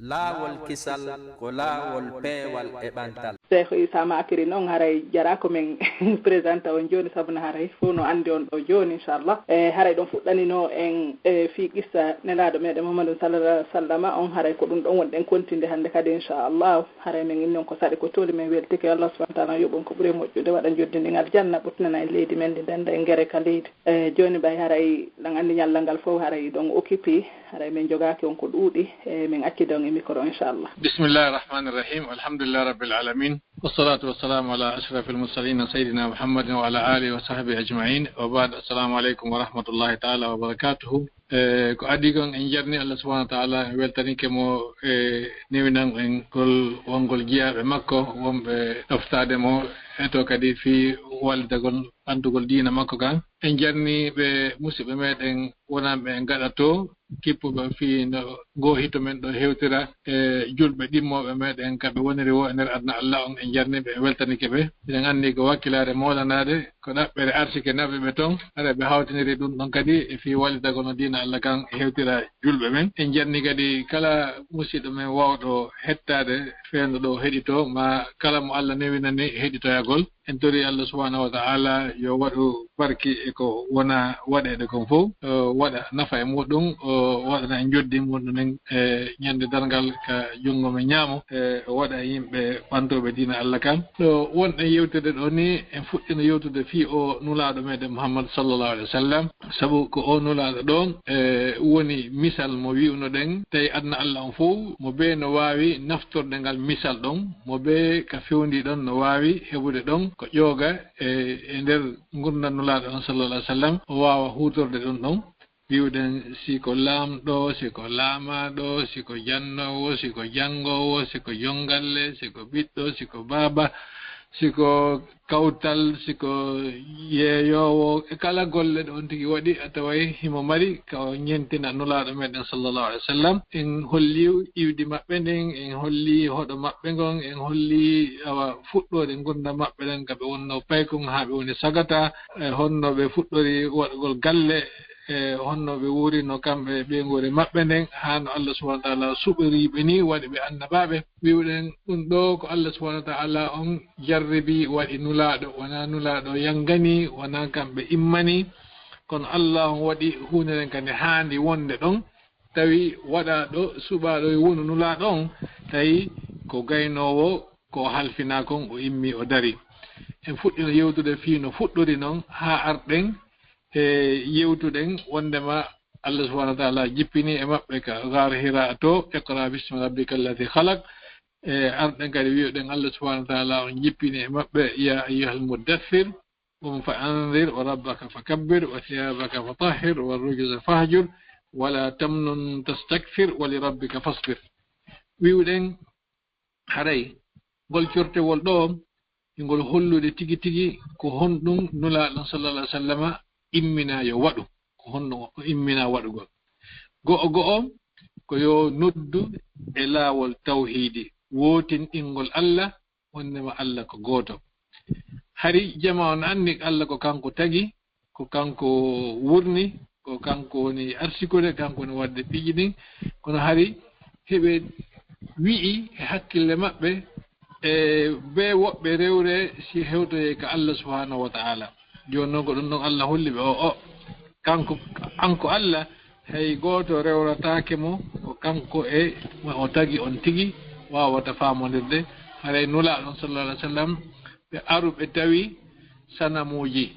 Laawol Kisal ko laawol peewal e ɓantal. Cheikh Issa Makiri noon haray jara ko men présente on joni sabuna haray fof no andi on ɗo joni inchallah haray ɗon fuɗɗanino en fi qissa nelaɗo meɗen Muhammadou sallallahu alaihi wa sallam on haray ko ɗum ɗon wonɗen kontinde hande kadi inchallah haray men inni on ko saɗi ko toli men weltike Allah subhanahu wa ta'ala yoɓon ko ɓuuri moƴƴude waɗa joddindi aljanna ɓurtinana e leydi men ndi denda e guere ka leydi joni ɓay haray ɗan andi ñallal ngal fof haray ɗon occupé haray men jogaki on ko ɗuuɗi min accide on e micro inchallah. Bismillahir Rahmanir Rahim, alhamdulillah rabbil alamin, wassalatu wassalamu ala ashrafil mursalin sayyidina Muhammadin wa ala alihi wa sahbihi ajma'in, wa ba'd. Assalamu alaikum wa rahmatullahi ta'ala wa barakatuhu. Ko adi gon en jarni Allah subhanahu wa ta'ala en weltanike mo newinan en gol wongol jiyaɓe makko wonɓe ɗoftade mo eto kadi fi waldagol andugol diina makko kan en jarni ɓe musidɓe meɗen wonanɓe en gaɗa to kippuɓe fi no gohito men ɗo hewtira e julɓe ɗimmoɓe meɗen kamɓe woniri wo e nder adna Allah on en jarniɓe en weltanike ɓe eɗen anndi ko wakkilade molanade ko ɗaɓɓere arsike naɓe ɓe toon haɗa ɓe hawtiniri ɗum ɗon kadi e fi wallidagol no diina Allah kan e hewtira julɓe men en jarni kadi kala musidɗo men wawɗo hettade fendo ɗo heɗito ma kala mo Allah newinani heɗitoyagol en tori Allah subhanahu wa ta'ala yo waɗu barki e ko wona waɗede kon fof waɗa nafa e muɗum waɗana en joddi muɗumen e ñande dargal ka jungo men ñaamo waɗa yimɓe ɓantoɓe diina Allah kan ɗo wonɗen yewtude ɗo ni en fuɗɗino yewtude fi o nulaɗo meɗen Muhammad sallallahu alaihi wa sallam saabu ko o nulaɗo ɗon woni misal mo wiwno ɗen tawi adna Allah on fof mo be no wawi naftorde ngal misal ɗon mo be ka fewndi ɗon no wawi heɓude ɗon ko ƴooga e nder gurdam nulaɗo on sallallahu alaihi wa sallam o wawa hutorde ɗum ɗon wiwɗen siko laamɗo siko laamaɗo siko jannowo siko jangowo siko jongalle siko ɓiɗɗo siko baaba siko kawtal siko yeeyowo e kala golle ɗo on tigi waɗi a taway himo mari ka ñentina nulaɗo meɗen sallallahu alaihi wa sallam en holli iwdi maɓɓe nden en holli hoɗo maɓɓe ngon en holli awa fuɗɗode gurdam maɓɓe ɗen kaɓe wonno paykon ha ɓe woni sagata honno ɓe fuɗɗori waɗgol galle honno ɓe wurino kamɓe ɓeygore maɓɓe nden hano Allah subhanahu wa ta'ala suɓoriɓe ni waɗi ɓe annabaɓe wiwɗen ɗum ɗo ko Allah subhanahu wa ta'ala on jarribi waɗi nulaɗo wona nulaɗo yangani wona kamɓe immani kono Allah on waɗi hunde nden kandi handi wonde ɗon tawi waɗa ɗo suɓaɗo e wonu nulaɗo on tawi ko gaynowo ko halfina kon o immi o dari en fuɗɗino yewtude fi no fuɗɗori noon ha arɗen yewtuɗen wondema Allah subhanahu wa ta'ala jippini e maɓɓe ka gar hira to iqra bismi rabbika allati khalaq arɗen kadi wiwɗen Allah subhanahu wa ta'ala on jippini e maɓɓe ya ayyuhal muddaththir qum fa anzir wa rabbaka fakabbir wa thiyabaka fatahhir wa rujza fahjur wala tamnun tastakthir wa li rabbika fasbir wiwɗen haray gol cortewol ɗo ngol hollude tigi tigi ko honɗum nulaɗon sallallahu alaihi wa sallam immina yo waɗu ko honno immina waɗugol go'o ko yo noddu e laawol tawhidi wotinɗingol Allah wonnema Allah ko goto hari jama on anni Allah ko kanko tagi ko kanko wurni ko kanko woni arsikude kanko woni wadde piiji ɗin kono hari heɓe wi'i e hakkille maɓɓe e be woɓɓe rewre si hewtoye ka Allah subhanahu wa ta'ala joni noon ko ɗum ɗon Allah holli ɓe o kanko anko Allah hay goto rewratake mo ko kanko e o tagi on tigi wawata famodirde haray nulaɗon sallallahu alaihi wa sallam ɓe aruɓe tawi sanamuji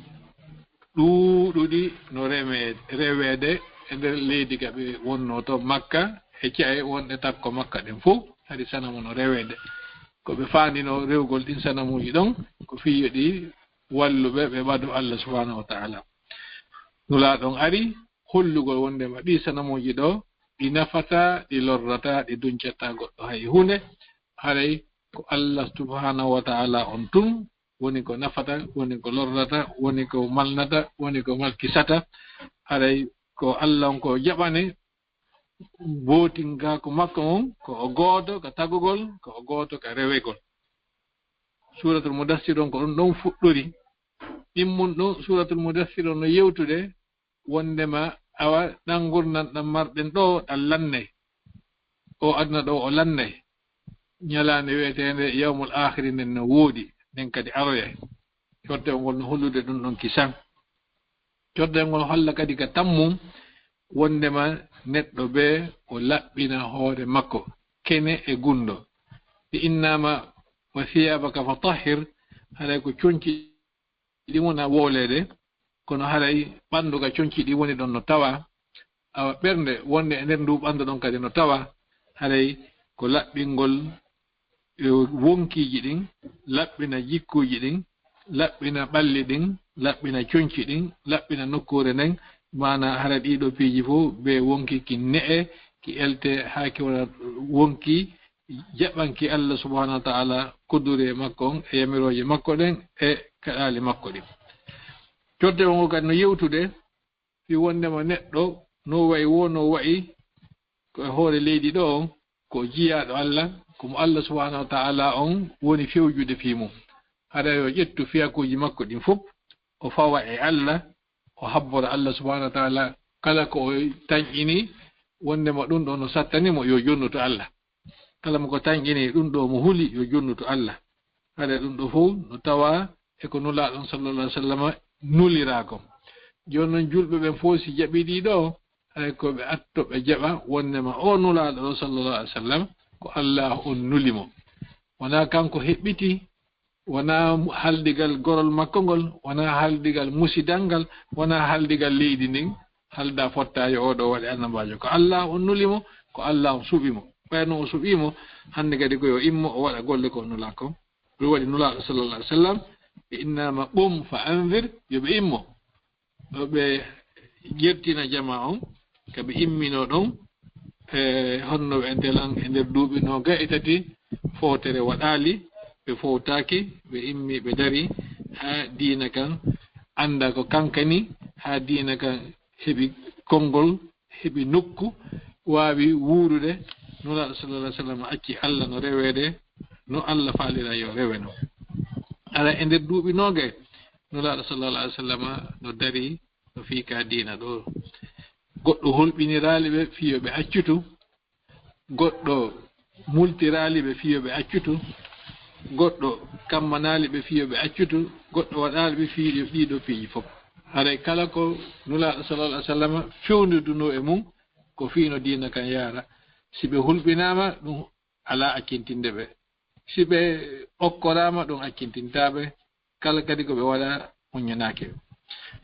ɗuɗuɗi no rewede e nder leydi ka ɓe wonno to Makka e cae wonɗe takko Makka ɗen fof hari sanamu no rewede ko ɓe fandino rewgol ɗin sanamuji ɗon ko fiyo ɗi walluɓe ɓe ɓadu Allah subhanahu wa ta'ala nulaɗon ari hollugol wondema ɗi sanamuji ɗo ɗi nafata ɗi lorrata ɗi duncata goɗɗo hay hunde haray ko Allah subhanahu wa ta'ala on tun woni ko nafata woni ko lorrata woni ko malnata woni ko malkisata haray ko Allah on ko jaɓane botinga ko makko on ko o gooto ka tagugol ko o gooto ka rewegol suratul mudassir on ko ɗum ɗon fuɗɗori ɗimmun ɗum suratul mudassir on no yewtude wondema awa ɗan gurnan ɗan marɗen ɗo ɗan lannay o aduna ɗo o lannay ñalaande wiyetende yawmul akhiri nden no woodi nden kadi aroya cordel ngol no hollude ɗum ɗon kisan cordel ngol holla kadi ka tammum wondema neɗɗo be o laɓɓina hoore makko kene e gundo innama wa thiyabaka fatahhir haray ko conci ɗi wona wolede kono haray ɓandu ka conci ɗi woni ɗon no tawa awa ɓernde wonde e nder ndu ɓandu ɗon kadi no tawa haray ko laɓɓingol wonkiji ɗin laɓɓina jikkuji ɗin laɓɓina ɓalli ɗin laɓɓina conci ɗin laɓɓina nokkure nden mana hara ɗiɗo piiji fof be wonki ki ne'e ki elte ha ki wona wonki jaɓanki Allah subhanahu wa ta'ala kuddure makko on e yamiroje makko ɗen e kaɗali makko ɗin corde wongo kadi no yewtude fi wondema neɗɗo no wayi wo no wayi ko e hoore leydi ɗo on ko jiyaɗo Allah komo Allah subhanahu wa ta'ala on woni fewjude fi mum haɗa yo ƴettu fiyakuji makko ɗin fof o fawa e Allah o habbora Allah subhanahu wa ta'ala kala ko o tañƴini wondema ɗum ɗo no sattanimo yo jonnuto Allah kala mo ko tañƴini ɗum ɗo mo huli yo jonnuto Allah haɗa ɗum ɗo fof no tawa e ko nulaɗon sallallahu alaihi wasallam nulirako joni noon julɓe ɓen fof si jaɓiɗi ɗo hay ko ɓe atto ɓe jaɓa wondema o nulaɗo ɗo sallallahu alaihi wasallam ko Allah on nulimo wona kanko heɓɓiti wona haldigal gorol makko ngol wona haldigal musidal ngal wona haldigal leydi ndin halda fottayo oɗo waɗi annabajo ko Allah on nulimo ko Allah on suɓimo ɓayno o suɓimo hande kadi koyo immo o waɗa golle ko nula ko ɗum waɗi nulaɗo sallallahu alaihi wasallam ɓe innama qum fa anzir yoɓe immo ɓe jertina jama on kaɓe immino ɗon e honno ɓe entelan e nder duuɓi no ga e tati fowtere waɗali ɓe fowtaki ɓe immi ɓe dari ha diina kan anda ko kankani ha diina kan heɓi konngol heɓi nokku wawi wuurude nuraɗo sallallahu alaihi wasallam acci Allah no rewede no Allah faalira yo reweno ala e nder duuɓi noga nuraɗo sallallahu alaihi wasallam no dari no fiika diina ɗo goɗɗo holɓinirali ɓe fiyoɓe accutu goɗɗo multirali ɓe fiyoɓe accutu goɗɗo kammanali ɓe fiyoɓe accutu goɗɗo waɗali ɓe fiiɗo ɗiɗo piiji fof haray kala ko nulaɗo sallallahu alaihi wasallam fewniduno e mum ko fiino diina kan yaara si ɓe hulɓinama ɗum ala accintinde ɓe si ɓe okkorama ɗum accintintaɓe kala kadi ko ɓe waɗa muñanake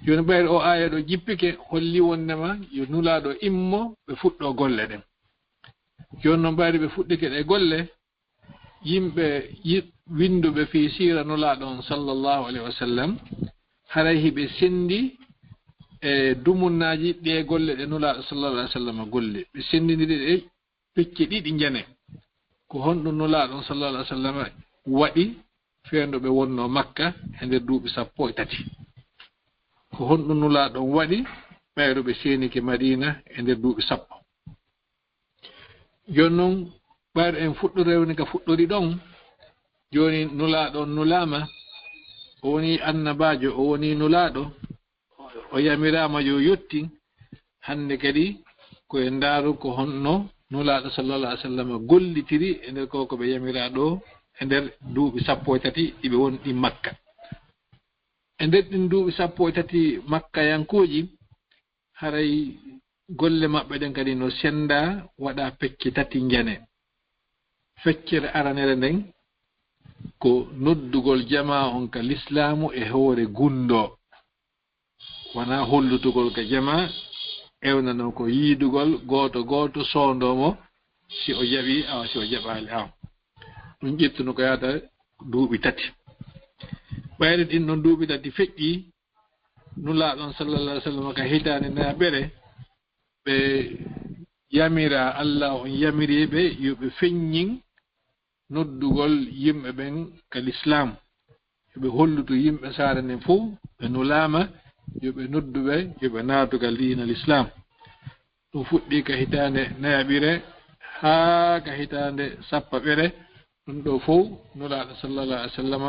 joni ɓayde o aya ɗo jippike holli wondema yo nulaɗo immo ɓe fuɗɗo golle ɗen joni noon ɓayde ɓe fuɗɗike ɗe golle yimɓe winduɓe fi sira nulaɗon sallallahu alaihi wasallam haray hiɓe sendi e dumunnaji ɗe golle ɗe nulaɗo sallallahu alaihi wasallam golle ɓe sendidiri ɗe pecce ɗiɗi jane ko honɗum nulaɗon sallallahu alaihi wasallam waɗi fendo ɓe wonno Makka e nder duuɓi 13 ko honɗum nulaɗon waɗi ɓayro ɓe senike Madina e nder duuɓi 10 joni noon ɓayro en fuɗɗo rewni ka fuɗɗori ɗon joni nulaɗon nulama o woni annabajo o woni nulaɗo o yamirama yo yetti hande kadi koye ndaaru ko honno nulaɗo sallallahu alaihi wasallam gollitiri e nder koko ɓe yamira ɗo e nder duuɓi 13 ɗiɓe wonɗi Makka e nder ɗin duuɓi 13 Makka yankuji haray golle maɓɓe ɗen kadi no senda waɗa pecce 3 jane feccere aranere nden ko noddugol jama on ka l'islamu e hoore gundo wona hollutugol ka jama ewnano ko yiidugol goto goto sondomo si o jaɓi awa si o jaɓali aw ɗum ƴettuno ko yata duuɓi 3 ɓayde ɗin ɗon duuɓi 3 feƴƴi nulaɗon sallallahu alaihi wasallam ka hitande na ɓere ɓe yamira Allah on yamiriɓe yoɓe feññin noddugol yimɓe ɓen ka l'islam yoɓe hollutu yimɓe saare nden fof ɓe nulama yoɓe nodduɓe yoɓe naatugal diina l'islam ɗum fuɗɗi ka hitande nayaɓire haa ka hitande 10 ɗum ɗo fof nulaɗo sallallahu alaihi wasallam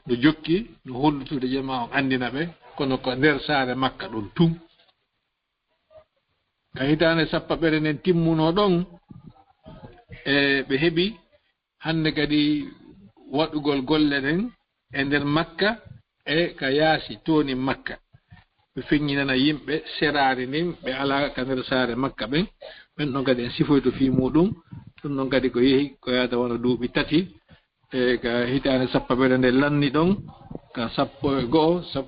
no jokki no hollutude jama on andina ɓe kono ko nder saare Makka ɗon tum ka hitande 10 nden timmuno ɗon ɓe heɓi hande kadi waɗugol golle ɗen e nder makka e ka yaasi toni makka ɓe feññinana yimɓe serari ndin ɓe ala ka nder saare makka ɓen ɓen ɗon kadi en sifoyto fi muɗum ɗum ɗon kadi ko yehi ko yata wona duuɓi tati e ka hitande sappaɓere nde lanni ɗon ka 11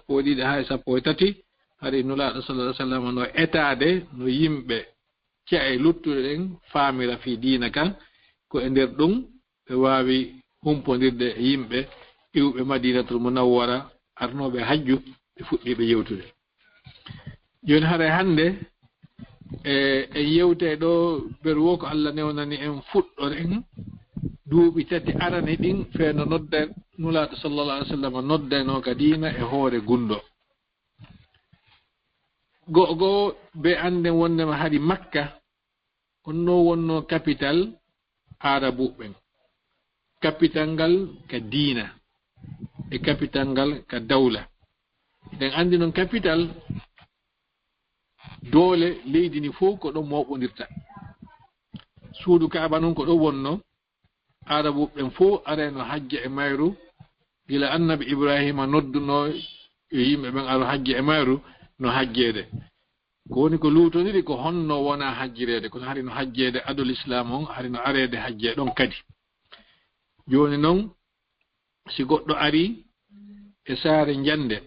12 ha 13 hari nulaɗo sallallahu alaihi wasallam no etade no yimɓe cea luttuɗe ɗen famira fi diina kan ko e nder ɗum ɓe wawi humpodirde e yimɓe iwɓe madinatul munawwara arnoɓe hajju ɓe fuɗɗiɓe yewtude joni haray hande en yewte ɗo ber wo ko Allah newnani en fuɗɗoren duuɓi tati arani ɗin feeno nodda nulaɗo sallallahu alaihi wasallam noddano ka diina e hoore gundo go'o be anden wondema haɗi makka onno wonno capital arabuɓen capital ngal ka diina e capital ngal ka dawla nden andi noon capital doole leydi ni fof ko ɗon moɓodirta suudu kaaba noon ko ɗo wonno arabuɓen fof areno hajja e mayru gila annabi ibrahima nodduno yo yimɓe ɓen aro hajja e mayru no hajjede ko woni ko luutodiri ko honno wona hajjirede kono hari no hajjede adol islam on hari no arede hajje ɗon kadi joni noon si goɗɗo ari e saare jande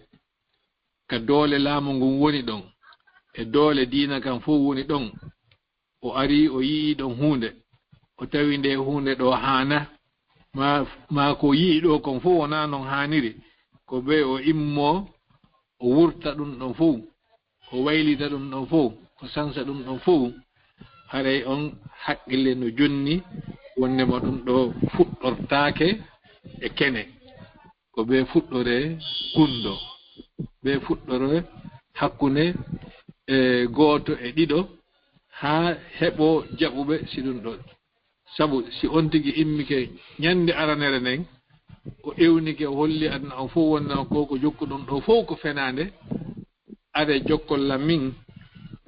ka doole laamu ngun woni ɗon e doole diina kan fof woni ɗon o ari o yii ɗon hunde o tawi nde hunde ɗo hana ma ko yii ɗo kon fof wona noon haniri ko be o immo o wurta ɗum ɗon fof o waylita ɗum ɗon fof o sansa ɗum ɗon fof haray on haqqille no jonni wonnema ɗum ɗo fuɗɗortaake e kene ko be fuɗɗore gundo be fuɗɗore hakkunde e gooto e ɗiɗo ha heɓo jaɓuɓe si ɗum ɗo sabu si on tigi immike ñande aranere nden o ewnike o holli aduna on fof wonna ko jokku ɗum ɗo fof ko fenande are jokkollam min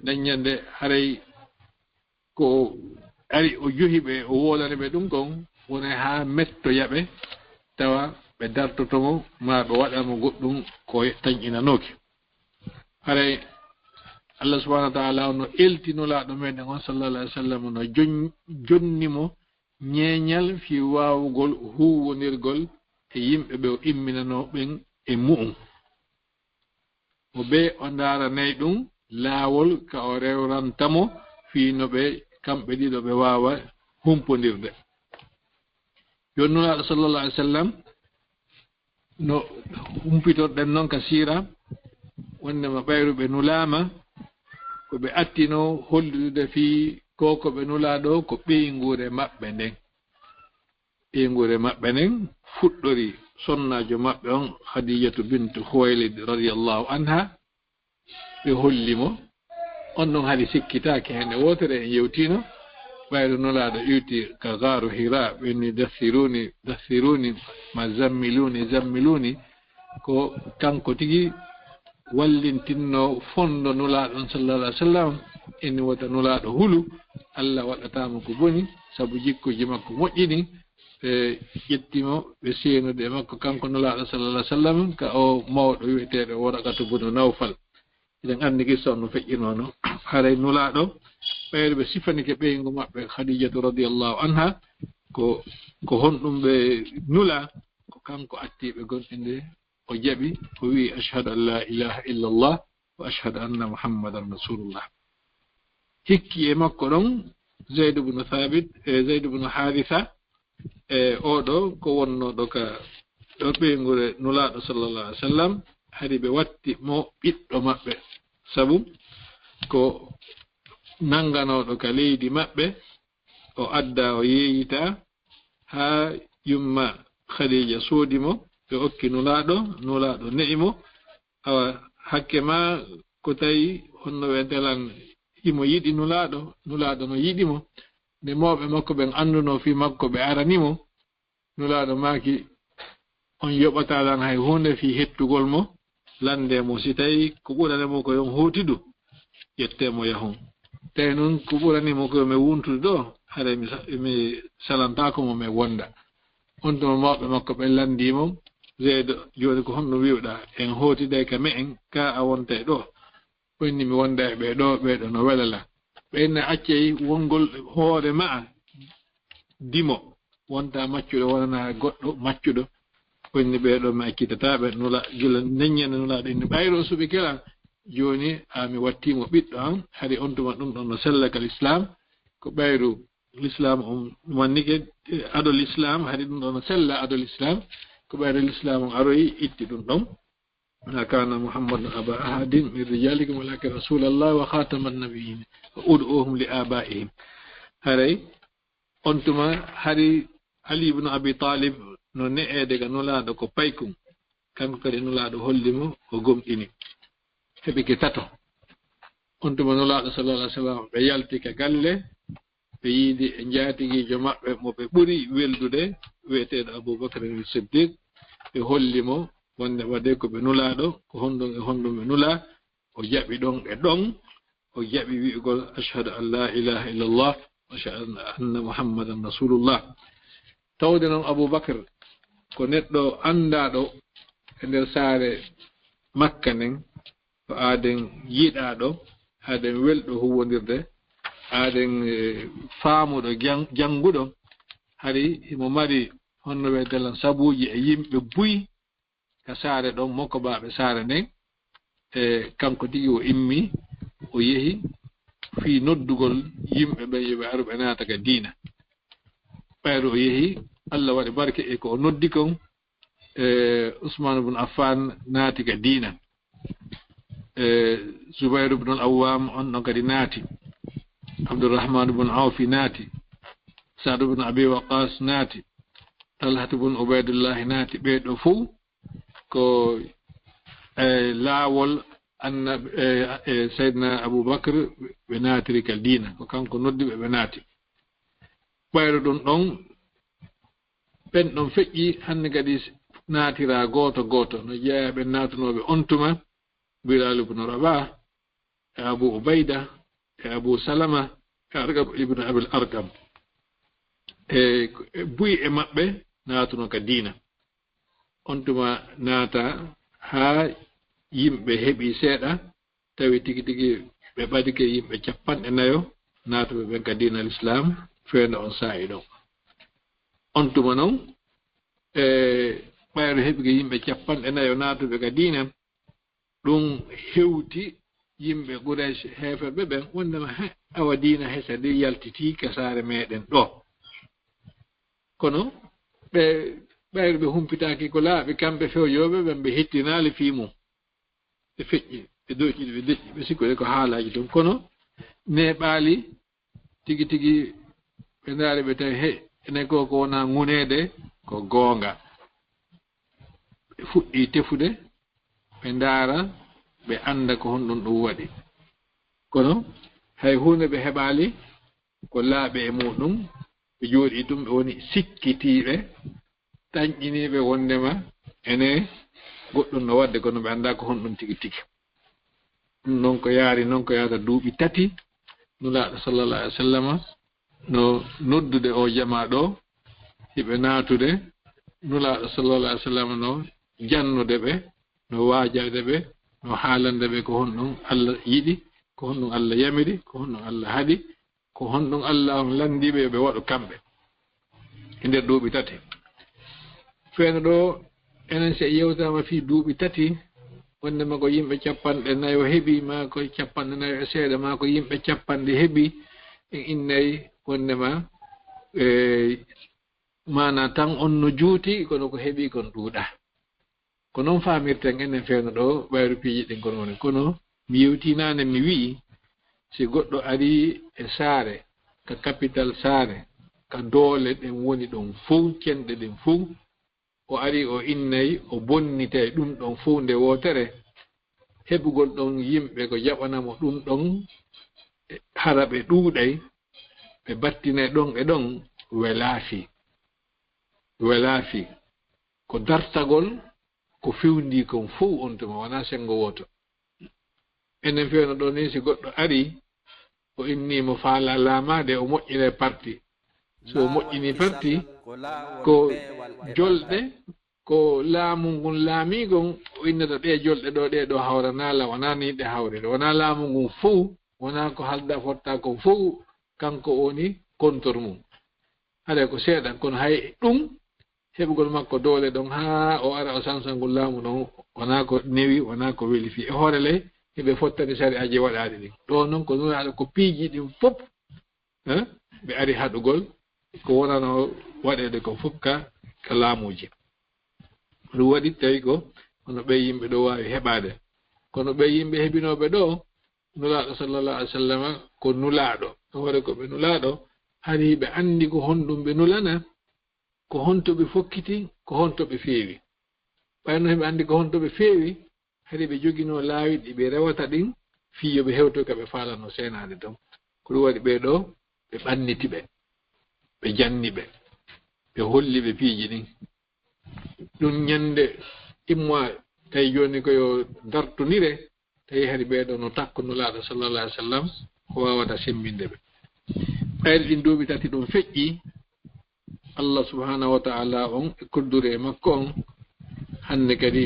daññande haray ko ari o johiɓe o wolane ɓe ɗum kon wona ha metto yaɓe tawa ɓe dartotomo ma ɓe waɗamo goɗɗum ko tañƴinanoke haray Allah subhanahu wa ta'ala no eltinolaɗo meɗen on sallallahu alaihi wasallam no jonnimo ñeeñal fi wawugol huwonirgol e yimɓe ɓe o imminano ɓen e mu'um o ɓe o ndaranay ɗum laawol ka o rewrantamo fi no ɓe kamɓe ɗiɗo ɓe wawa humpodirde joni nulaɗo sallallahu alaihi wasallam no humpitorɗen noon ka sira wondema ɓayruɓe nulama ko ɓe attino hollude fi koko ɓe nulaɗo ko ɓeygure maɓɓe nden ɓeygure maɓɓe nden fuɗɗori sonnajo maɓɓe on Khadijatu bintu Khuwaylid radiyallahu anha ɓe hollimo on ɗon haɗi sikkitake hende wotere en yewtino ɓayru nulaɗo iwti ka garu hira ɓenni dathiruni ma zammiluni ko kanko tigi wallintinno fondo nulaɗon sallallahu alaihi wasallam eni wota nulaɗo hulu Allah waɗatamo ko boni sabu jikkuji makko moƴƴini ɓe ƴettimo ɓe seenude e makko kanko nulaɗo sallallahu alaihi wasallam ka o mawɗo wiyeteɗo Waraqatu bunu Nawfal eɗen andi kissa on no feƴƴinono haray nulaɗo ɓeyde ɓe sifanike ɓeygu maɓɓe Khadijatu radiyallahu anha ko honɗum ɓe nula ko kanko attiɓe gonɗinde o jaɓi o wi ashhadu an la ilaha illa Allah wa ashhadu anna muhammadan rasulullah hikki e makko ɗon Zayd ibn Thabit e Zayd ibn Haritha e oɗo ko wonnoɗo ka ɗo ɓeygure nulaɗo sallallahu alaihi wasallam hari ɓe watti mo ɓiɗɗo maɓɓe sabu ko nanganoɗo ka leydi maɓɓe o adda o yeeyita ha yumma Khadija soodimo ɓe okki nulaɗo ne'imo awa hakke ma ko tawi honno ɓe telan imo yiɗi nulaɗo no yiɗimo nde mawɓe makko ɓen anduno fi makko ɓe aranimo nulaɗo maki on yoɓatalan hay hunde fi hettugol mo landemo si tawi ko ɓuranimo ko yon hotidu ƴettemo yahon tawi noon ko ɓuranimo ko yomi wuntude ɗo hade mi salantako mo me wonda on to mawɓe makko ɓe landimo zeedo joni ko honno wiwɗa en hootide ka me en ka a wonta e ɗo ɓonni mi wonda e ɓeɗo no welala ɓenne accey wongol hoore ma dimo wonta maccuɗo wonana goɗɗo maccuɗo ɓonni ɓeɗo mi accitataɓe nula gila neññene nulaɗo inni ɓayro suɓi kela joni mi wattimo ɓiɗɗo an haade on tuma ɗum ɗon no sellakal islam ko ɓayru l'islam on wannike adol islam haade ɗum ɗon no sella adol islam ko ɓayru l'islam on aroyi itti ɗum ɗon ma kana muhammadun aba ahadin min rijalikum walakin rasulallah wa khataman nabiyyin wa ud'uhum li abaihim haray on tuma hari ali ibn abi talib no ne'ede ga nulaɗo ko paykum kanko kadi nulaɗo hollimo o gomɗini heɓi ke tato on tuma nulaɗo sallallahu alaihi wasallam ɓe yalti ka galle ɓe yiidi e jaatigiijo maɓɓe mo ɓe ɓuri weldude wiyeteeɗo aboubacre siddiq ɓe hollimo wonde waɗe ko ɓe nulaaɗo ko honɗum e honɗum ɓe nulaa o jaɓi ɗon e ɗon o jaɓi wi'ugol ashhadu an la ilaha illallah wa ashhadu anna muhammadan rasulullah tawde noon aboubacre ko neɗɗo anndaɗo e nder saare makka nden ko aaden yiɗaaɗo aaden welɗo huwondirde aaden faamuɗo jannguɗo hari imo mari honno wetelan sabuuji e yimɓe buyi ka saare ɗon mokko baaɓe saare nden e kanko tigi o immi o yehi fii noddugol yimɓe ɓen yoɓe aru ɓe naata ka diina ɓayro o yehi Allah waɗi barke e ko o noddi kon Ousmane ibn Affan naati ka diina Zubayr ibn al-Awwam on ɗon kadi naati Abdurrahman ibn Awfi naati Sa'd ibn Abi Waqqas naati Talhat ibn Ubaydullah naati ɓeeɗo fof ko laawol Seydina Aboubacre ɓe naatiri ka diina ko kanko noddi ɓe naati ɓayro ɗum ɗon ɓen ɗon feƴƴi hannde kadi naatira gooto no jeeya ɓe naatunoɓe on tuma Bilal ibn Rabah e Abu Ubayda e Abu Salama e Arqam ibn Abil Arqam e buyi e maɓɓe naatuno ka diina on tuma naata haa yimɓe heɓi seeɗa tawi tigi tigi ɓe ɓadi ke yimɓe 40 naatuɓe ɓen ka diina l'islam feenda on saa'i ɗon on tuma noon e ɓayro heɓi ke yimɓe 40 naatuɓe ka diina ɗum hewti yimɓe Quraysh heeferɓe ɓen wondema awa diina hesa de yaltiti ka saare meɗen ɗo kono ɓe ɓayro ɓe humpitaki ko laaɓi kamɓe fewjoɓe ɓen ɓe hettinali fii mum ɓe feƴƴi ɓe doƴƴiɗi ɓe deƴƴi ɓe sikkuɗe ko haalaji ton kono ne ɓaali tigi tigi ɓe ndaari ɓe tawi he enen ko wona ŋuneede ko goonga ɓe fuɗɗi tefude ɓe ndaara ɓe annda ko honɗum ɗum waɗi kono hay hunde ɓe heɓaali ko laaɓe e muɗum ɓe jooɗi ɗum ɓe woni sikkitiiɓe tañƴiniiɓe wondema ene goɗɗum no wadde kono ɓe annda ko honɗum tigi tigi ɗum noon ko yaari noon ko yaata duuɓi 3 nulaaɗo sallallahu alih wa sallam no noddude o jama ɗo hiɓe naatude nulaaɗo sallallahu alih wa sallam no jannude ɓe no waajade ɓe no haalande ɓe ko honɗum Allah yiɗi ko honɗum Allah yamiri ko honɗum Allah haɗi ko honɗum Allah on landiɓe yoɓe waɗu kamɓe e nder duuɓi 3 feeno ɗo enen si yewtama fii duuɓi 3 wondema ko yimɓe 40 heeɓi ma ko 40 e seeɗa ma ko yimɓe 50 heeɓi en innayi wondema mana tan on no juuti kono ko heeɓi kon ɗuuɗa ko noon faamirten enen feeno ɗo ɓayru piiji ɗin kon woni kono mi yewtinane mi wii si goɗɗo ari e saare ka capital saare ka doole ɗen woni ɗon fof cenɗe ɗen fof o ari o innayi o bonnite ɗum ɗon fof nde wootere heɓugol ɗon yimɓe ko jaɓanamo ɗum ɗon hara ɓe ɗuuɗay ɓe battine ɗon e ɗon welaafi ko dartagol ko fewndi kon fof on tuma wona sengo woto enen feewno ɗo ni si goɗɗo ari o innimo faala laamade o moƴƴire parti so moƴƴini farti ko jolɗe ko laamu ngun laamigon o innata ɗe jolɗe ɗo ɗe ɗo hawranala wona ni ɗe hawride wona laamu ngun fou wona ko halda fotta ko fou kanko woni kontor mum haɗa ko seeɗa kono hay ɗum heɓugol makko doole ɗon ha o ara o sansa ngol laamu ɗon wona ko newi wona ko weeli fi e hoore ley heɓe fottani sari aji waɗaɗi ɗin ɗo noon ko nuraɗo ko piiji ɗin fof ɓe ari haɗugol ko wonano waɗede ko fukka ka laamuji ɗum waɗi tawi ko hono ɓe yimɓe ɗo wawi heɓade kono ɓe yimɓe heɓinoɓe ɗo nulaɗo sallallah alih w sallam ko nulaɗo hoore ko ɓe nulaɗo hari ɓe andi ko honɗum ɓe nulana ko honto ɓe fokkiti ko honto ɓe feewi ɓayno heɓe andi ko honto ɓe feewi hari ɓe jogino laawi ɗi ɓe rewata ɗin fiyo ɓe hewto ka ɓe falano senade ton ko ɗum waɗi ɓeɗo ɓe ɓanniti ɓe ɓe janni ɓe ɓe holli ɓe piiji ɗin ɗum ñande imma tawi joni koyo dartonire tawi hari ɓeɗo no takko nulaɗo sallallah alih w sallam ko wawata sembinde ɓe ɓayde ɗin duuɓi tati ɗum feƴƴi Allah subhanahu wa ta'ala on e koddure e makko on hande kadi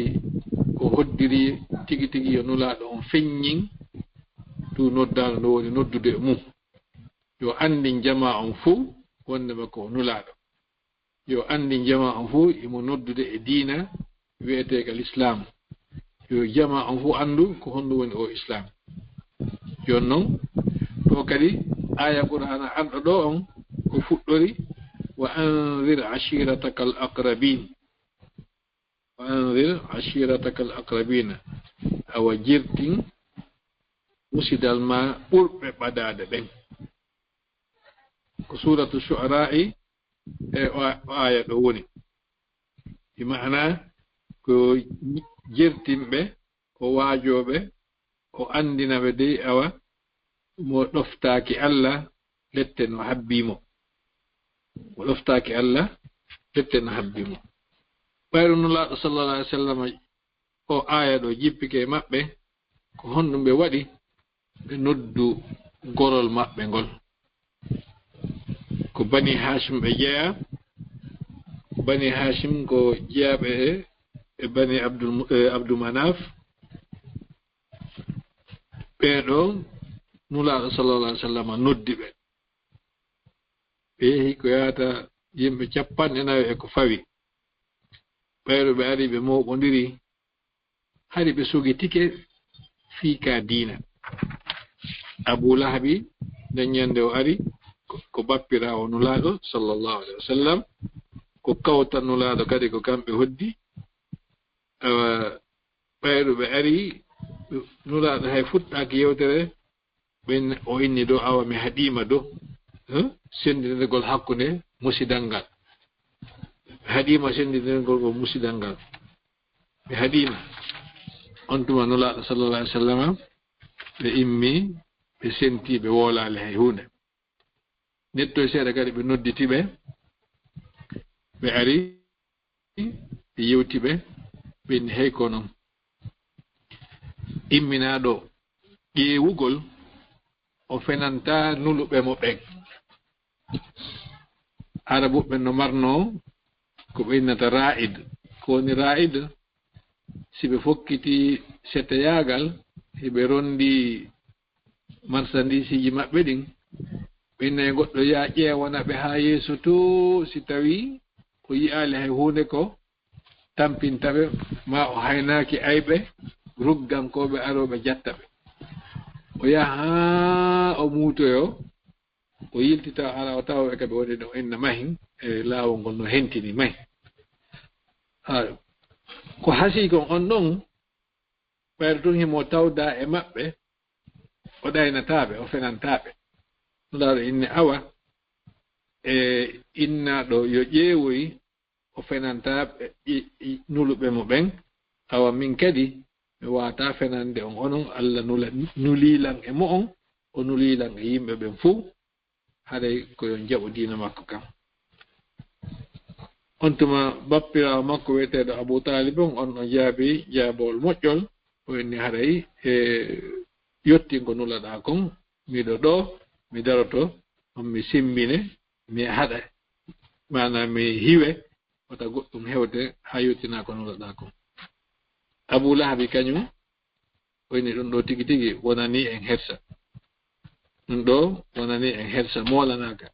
ko hoddiri tigi tigi yo nulaɗo on feññin tu noddano no woni noddude mum yo andin jama on fuu wonde makko o nulaɗo yo andin jama on fuu imo noddude e diina wiyete ka l'islam yo jama on fuu andu ko honɗum woni o islam jon noon to kadi aya qur'ana anɗo ɗo on ko fuɗɗori wa anzir ashirataka al aqrabin wa anzir ashirataka al aqrabina awa jirtin musidal ma ɓurɓe ɓadade ɓen ko suratu shu'ara'i e aya ɗo woni bi ma'ana ko jirtinɓe o waajoɓe o andinaɓe dey awa mo ɗoftaaki Allah lette no habbimo mo ɗoftaaki Allah lette no habbimo ɓayru nulaaɗo sallallahu alaihi wa sallam o aya ɗo jippike maɓɓe ko honɗum ɓe waɗi ɓe noddu gorol maɓɓe ngol ko bani hashim ɓe jeeya bani hashim ko jeeyaɓe e bani abdou manaf ɓeɗo nulaaɗo sallallahu alaihi wa sallam noddi ɓe ɓe yehi ko yahata yimɓe 40 e ko fawi ɓayro ɓe ari ɓe moɓodiri hari ɓe sogitike fiika diina abou lahabi nden ñande o ari ko bappirawo nulaaɗo sallallahu alaihi wa sallam ko kawta nulaaɗo kadi ko kamɓe hoddi ɓayro ɓe ari nulaaɗo hay fuɗɗaki yewtere ɓen o inni dow awa mi haɗima dow sendinirgol hakkunde musidal ngal mi haɗima sendinirgol ko musidal ngal mi haɗima on tuma nulaaɗo sallallahu alaihi wa sallam ɓe immi ɓe senti ɓe woolali hay hunde netto seeɗa kadi ɓe nodditi ɓe ɓe ari ɓe yewti ɓe ɓenni hey ko noon imminaɗo ƴeewugol o fenanta nuluɓe mo ɓen arabuɓe no marno ko ɓe innata ra'id ko woni ra'id si ɓe fokkiti setteyagal heɓe rondi marchandise ji maɓɓe ɗin ɓe innayi goɗɗo ya ƴeewana ɓe ha yeeso to si tawi o yi'ali hay hunde ko tampintaɓe ma o haynaki ayɓe ruggankoɓe aroɓe jattaɓe o yaha ha o muutoyo o yiltita ara o tawaɓe kaɓe woni ɗo inna mahin e laawol ngol no hentini mahi ko hasi kon on ɗon ɓayre tun himo tawda e maɓɓe o ɗaynataɓe o fenantaɓe nulaɗo inni awa e innaɗo yo ƴeewoyi o fenantaɓe nuluɓe mo ɓen awa min kadi mi wata fenande on onon Allah nulilan e mo on o nulilan e yimɓe ɓen fuu haɗay koyon jaɓo diina makko kam on tuma bappirawo makko wiyeteɗo Abou Talib on ɗon jaabi jaabowol moƴƴol o inni haɗay e yettingo nulaɗa kon miɗo ɗo mi daroto on mi simmine mi haɗa mana mi hiwe wata goɗɗum hewde ha yottina ko nulaɗa ko Abu Lahabi kañum woni ɗum ɗo tigi tigi wonani en hersa ɗum ɗo wonani en hersa molanaka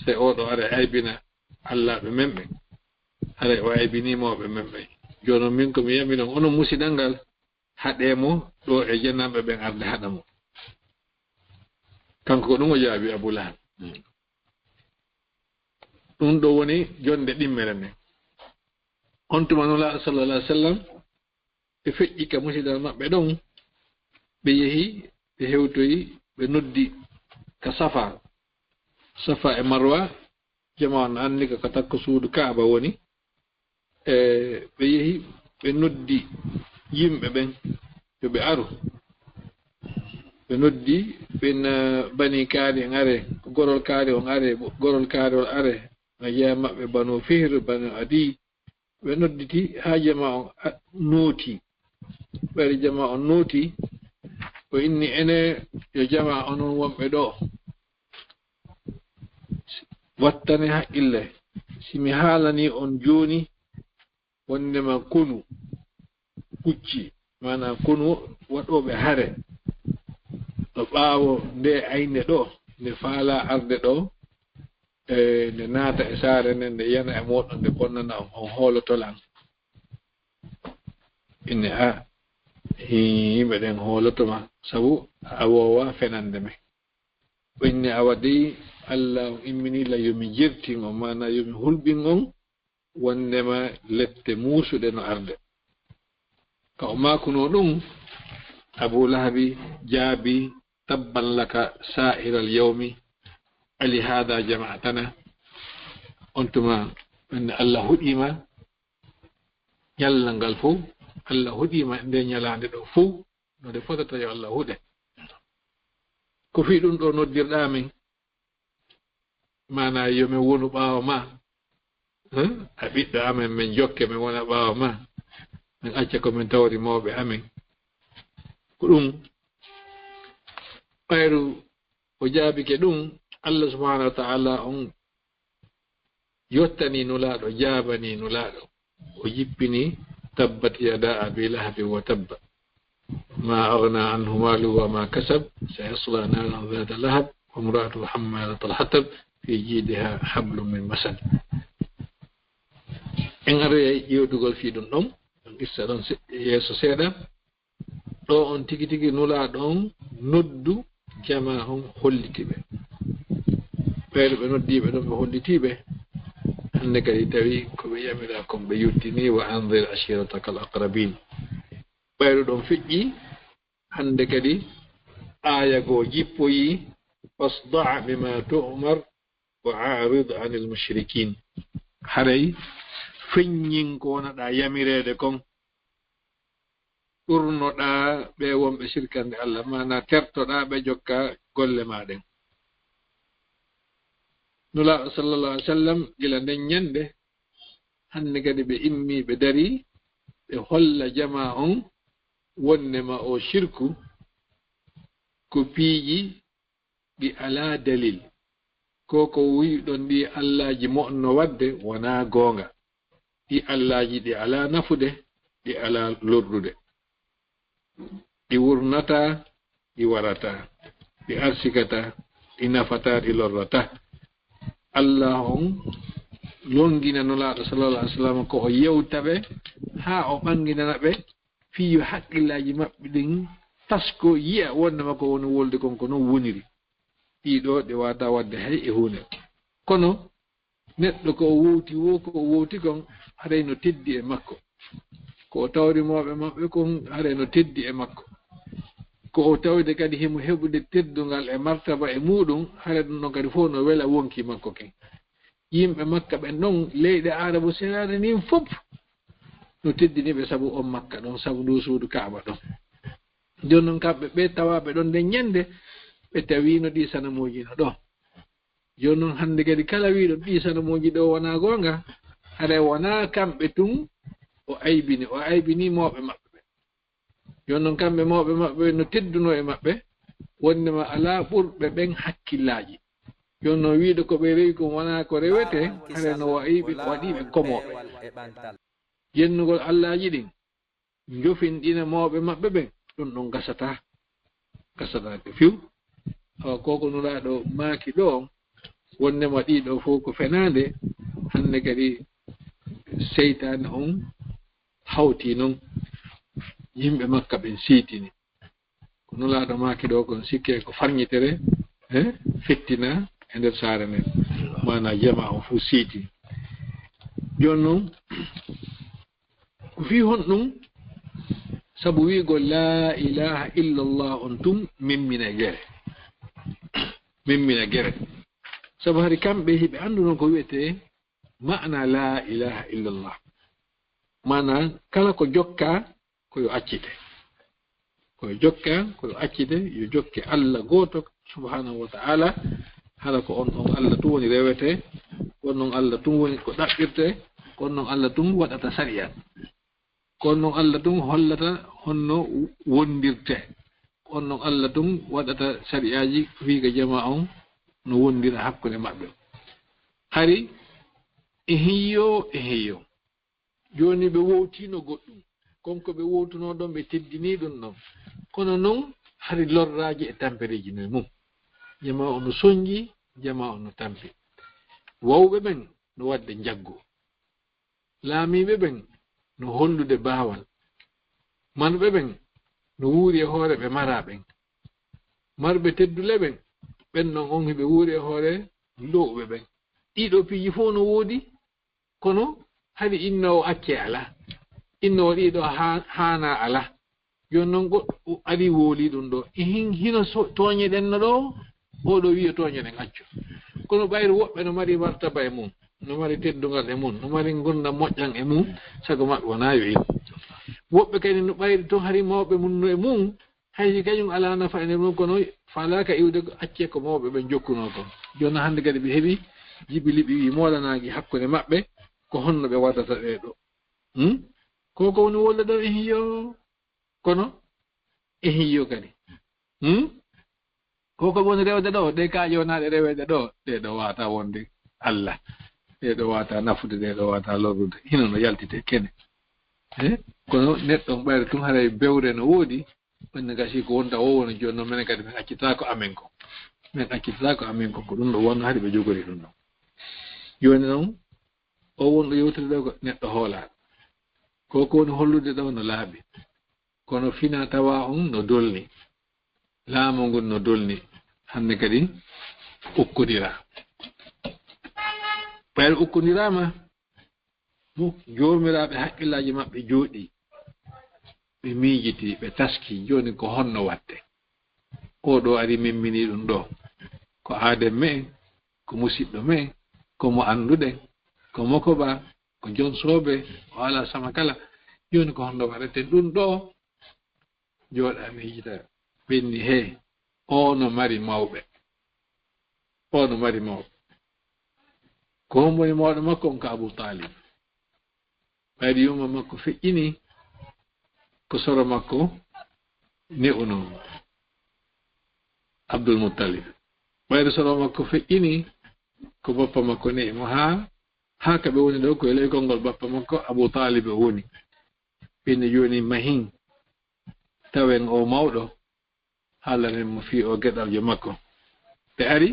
se oɗo are aybina allaɓe men ɓe are o aybinimoɓe men ɓe joni min komi yaminon ono musidal ngal haɗemo ɗo e jennamɓe ɓen arde haɗamo kanko ko ɗum o jaabi Abu Lahab ɗum ɗo woni jonde ɗimmere nden on tuma nula sallallahu alaihi wasallam ɓe feƴƴi ka musidal maɓɓe ɗon ɓe yehi ɓe hewtoyi ɓe noddi ka safa e marwa jama on anndi ka takko suudu kaaba woni ɓe yehi ɓe noddi yimɓe ɓen yo ɓe aru ɓe noddi ɓen bani kaari en are gorol kaari on are gorol kaari on are no jeeya maɓɓe banu Fihr banu Adi ɓe nodditi ha jama on nooti ɓayde jama on nooti o inni ene yo jama onon wonɓe ɗo wattane haqqille simi haalani on joni wondema konu kucci mana konu waɗoɓe hare ɗo ɓaawo nde ayne ɗo nde faala arde ɗo nde naata e saare nden nde yana e moɗon nde bonnana on hoolotolan inne a yimɓe ɗen hoolotoma sabu a wowa fenande me ɓinne a waɗi Allah immini la yomi jirtin on mana yomi hulɓin on wondema lette muusuɗe no arde ka o makuno ɗum Abu Lahabi jaabi tabban laka sa'iral yawmi ali hada jama'atana on tuma ɓinne Allah huɗima ñallal ngal fof Allah huɗima nde ñalande ɗo fof no nde fotata yo Allah huɗe ko fi ɗum ɗo noddirɗamin mana yomi wonu ɓaawo ma a ɓiɗɗo amen min jokke min wona ɓaawo ma min acca komin tawri mawɓe amen ko ɗum ɓayru o jaabike ɗum Allah subhanahu wa ta'ala on yottani nulaaɗo jaabani nulaaɗo o jippini tabbat yada abi lahabin wa tabba ma aghna anhu maluhu wa ma kasab sayasla naran dhata lahab wa imra'atuhu hammalat al-hatab fi jidiha hablum min masad en are yewtugol fi ɗum ɗon issa ɗon yeeso seeɗa ɗo on tigi tigi nulaaɗo on noddu jama on hollitiɓe ɓeyɗo ɓe noddiɓe ɗon ɓe hollitiɓe hande kadi tawi koɓe yamira kon ɓe yuttini wa anzir ashirataka al aqrabin ɓayru ɗon feƴƴi hande kadi aya goo jippoyi fasda' bima tu'mar wa a'rid 'anil mushrikin haray feññin ko wonaɗa yamirede kon ɓurnoɗa ɓe wonɓe sirkande Allah mana tertoɗa ɓe jokka golle maɗen nulaaɗo sallallahu alaihi wasallam gila nden ñande hande kadi ɓe immi ɓe dari ɓe holla jama on wonnema o shirku ko piiji ɗi ala dalil ko wiɗon ɗi allaji mo'onno wadde wona goonga ɗi allaji ɗi ala nafude ɗi ala lordude ɗi wurnata ɗi warata ɗi arsikata ɗi nafata ɗi lorrata Allah on longina nulaaɗo sallallahu alaihi wasallam ko o yewtaɓe ha o ɓanginana ɓe fiyo haqqillaji maɓɓe ɗin tasko yiya wondema ko woni wolde kon ko noon woniri ɗiɗo ɗe wata wadde hay e hunde kono neɗɗo ko o wowti kon haray no teddi e makko ko o tawrimoɓe maɓɓe kon haray no teddi e makko ko o tawde kadi himo heɓude teddungal e martaba e muɗum haray ɗum ɗon kadi fof no wela wonki makko ken yimɓe makka ɓen ɗon leyɗe arabu senade nin fof no teddiniɓe sabu on makka ɗon sabu ndu suudu kaaba ɗon joni noon kamɓe ɓe tawaɓe ɗon nden ñande ɓe tawino ɗi sanamuji no ɗo joni noon hande kadi kala wiɗo ɗi sanamuji ɗo wona gonga haɗa wona kamɓe tun o aybini mawɓe maɓɓe ɓe joni noon kamɓe mawɓe maɓɓe no tedduno e maɓɓe wondema ala ɓurɓe ɓen hakkillaji jonno wiide ko ɓe rewi ko wona ko rewete hare no waɗiɓe komoɓe jennugol allaji ɗin jofinɗina mawɓe maɓɓe ɓen ɗum ɗon gasata ko few awa koko nuraɗo maaki ɗo wonnema ɗiɗo fof ko fenade hande kadi seytane on hawti noon yimɓe makka ɓen siitini ko nulaɗo maaki ɗo kon sikke ko farñitere fettina e nder saare men mana jama on fuu siiti joni noon ko fi hon ɗum sabu wiigo la ilaha illallah on tum mimmina gere sabu hari kamɓe hiɓe anndu noon ko wiyete ma'na la ilaha illallah mana kala ko jokka koyo accite yo jokke Allah goto subhanahu wa ta'ala hala ko on Allah tum woni rewete on non Allah tum woni ko ɗaɓɓirte on non Allah tum waɗata sariya on non Allah tum hollata honno wondirte on non Allah tum waɗata sariyaji wiiga jama on no wondira hakkunde maɓɓe hari e hiyo joni ɓe wowtino goɗɗum konko ɓe wowtuno ɗon ɓe teddini ɗum ɗon kono noon hari lorraji e tampereji no mum jama on no soñji jama on no tampi wawɓe ɓen no wadde jaggu laamiɓe ɓen no hollude baawal manɓe ɓen no wuuri e hoore ɓe mara ɓen marɓe teddule ɓen ɓen non on heɓe wuuri e hoore lowɓe ɓen ɗiɗo piiji fof no woodi kono hadi innowo acce ala innowo ɗiɗo haana ala joni noon goɗɗo ari wooli ɗum ɗo hino tooñeɗen no ɗo oɗo wiya tooñeɗen accu kono ɓayri woɓɓe no mari martaba e mum no mari teddugal e mum no mari gurdam moƴƴan e mum sago maɓɓe wona yo ino woɓɓe kadi no ɓayri to hari mawɓe mum no e mum haysi kañum ala nafa ene mum kono falaka iwde acce ko mawɓe ɓen jokkuno kon joni hande kadi ɓe heeɓi jibili ɓe wi molanaki hakkude maɓɓe ko honno ɓe waddata ɗe ɗo koko woni wolle ɗo e hiyo kono e hiyo kadi koko woni rewde ɗo ɗe ka yonaɗe rewede ɗo ɗe ɗo wata wonde Allah ɗe ɗo wata nafude ɗe ɗo wata lorrude hino no yaltite kene kono neɗɗo ɓayre tum haray bewre no woodi ɓenne gasi ko wonta o woni joni noon minen kadi min accitata ko amen ko ko ɗum ɗo wonno haade ɓe jogori ɗum ɗon joni noon o wonɗo yewtude ɗo ko neɗɗo hoolaɗo koko woni hollude ɗo no laaɓi kono fina tawa on no dolni laamu ngun no dolni hande kadi ukkodira ɓayre ukkodirama jomiraɓe haqqillaji maɓɓe jooɗi ɓe miijiti ɓe taski joni ko honno watte oɗo ari mimmini ɗum ɗo ko aadem me ko musidɗo me ko mo anduɗen ko mokoba ko jonsoɓe o ala sama kala joni ko honno waɗete ɗum ɗo jooɗa miijita ɓenni he ono mari mawɓe ko homboni mawɗo makko on ko Abu Talib ɓayri yuma makko feƴƴini ko soro makko ne'uno Abdul Muttalib ɓayri soro makko feƴƴini ko bappa makko ne'imo ha kaɓe woni ɗo ko ele konngol bappa makko Abu Talib woni ɓinni joni mahin tawen o mawɗo haalanen mo fi o geɗaljo makko ɓe ari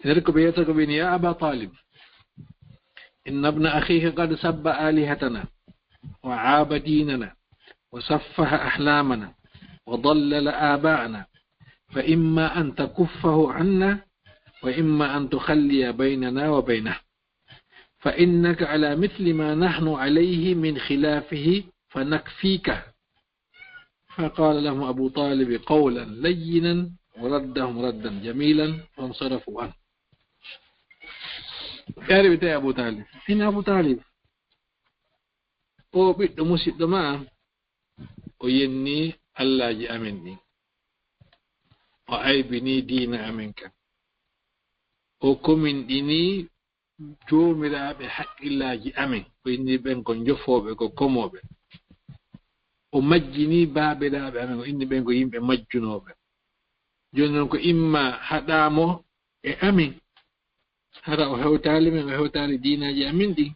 nder ko ɓe yetta ko ɓeni ya Aba Talib inna ibna akhika qad sabba alihatana wa aaba dinana wa saffaha ahlamana wa dallala aba'ana fa imma an takuffahu anna wa imma an tukhalliya baynana wa baynah fa innaka ala mithli ma nahnu alayhi min khilafihi fanakfika فقال لهم أبو طالب قولا لينا وردهم ردا جميلا فانصرفوا عنه يا بتاع أبو طالب إن أبو طالب أو بيت مسجد ما ويني الله جي أمني وأيبني دين أمنك وكمن ديني جومرا بحق الله جي أمن وإني بنكم جفوبك وكموبك o majjini baaɓe ɗaaɓe amen o inni ɓen ko yimɓe majjunoɓe joni noon ko imma haɗamo e amin hara o hewtaali men o hewtaali diinaaji amin ɗin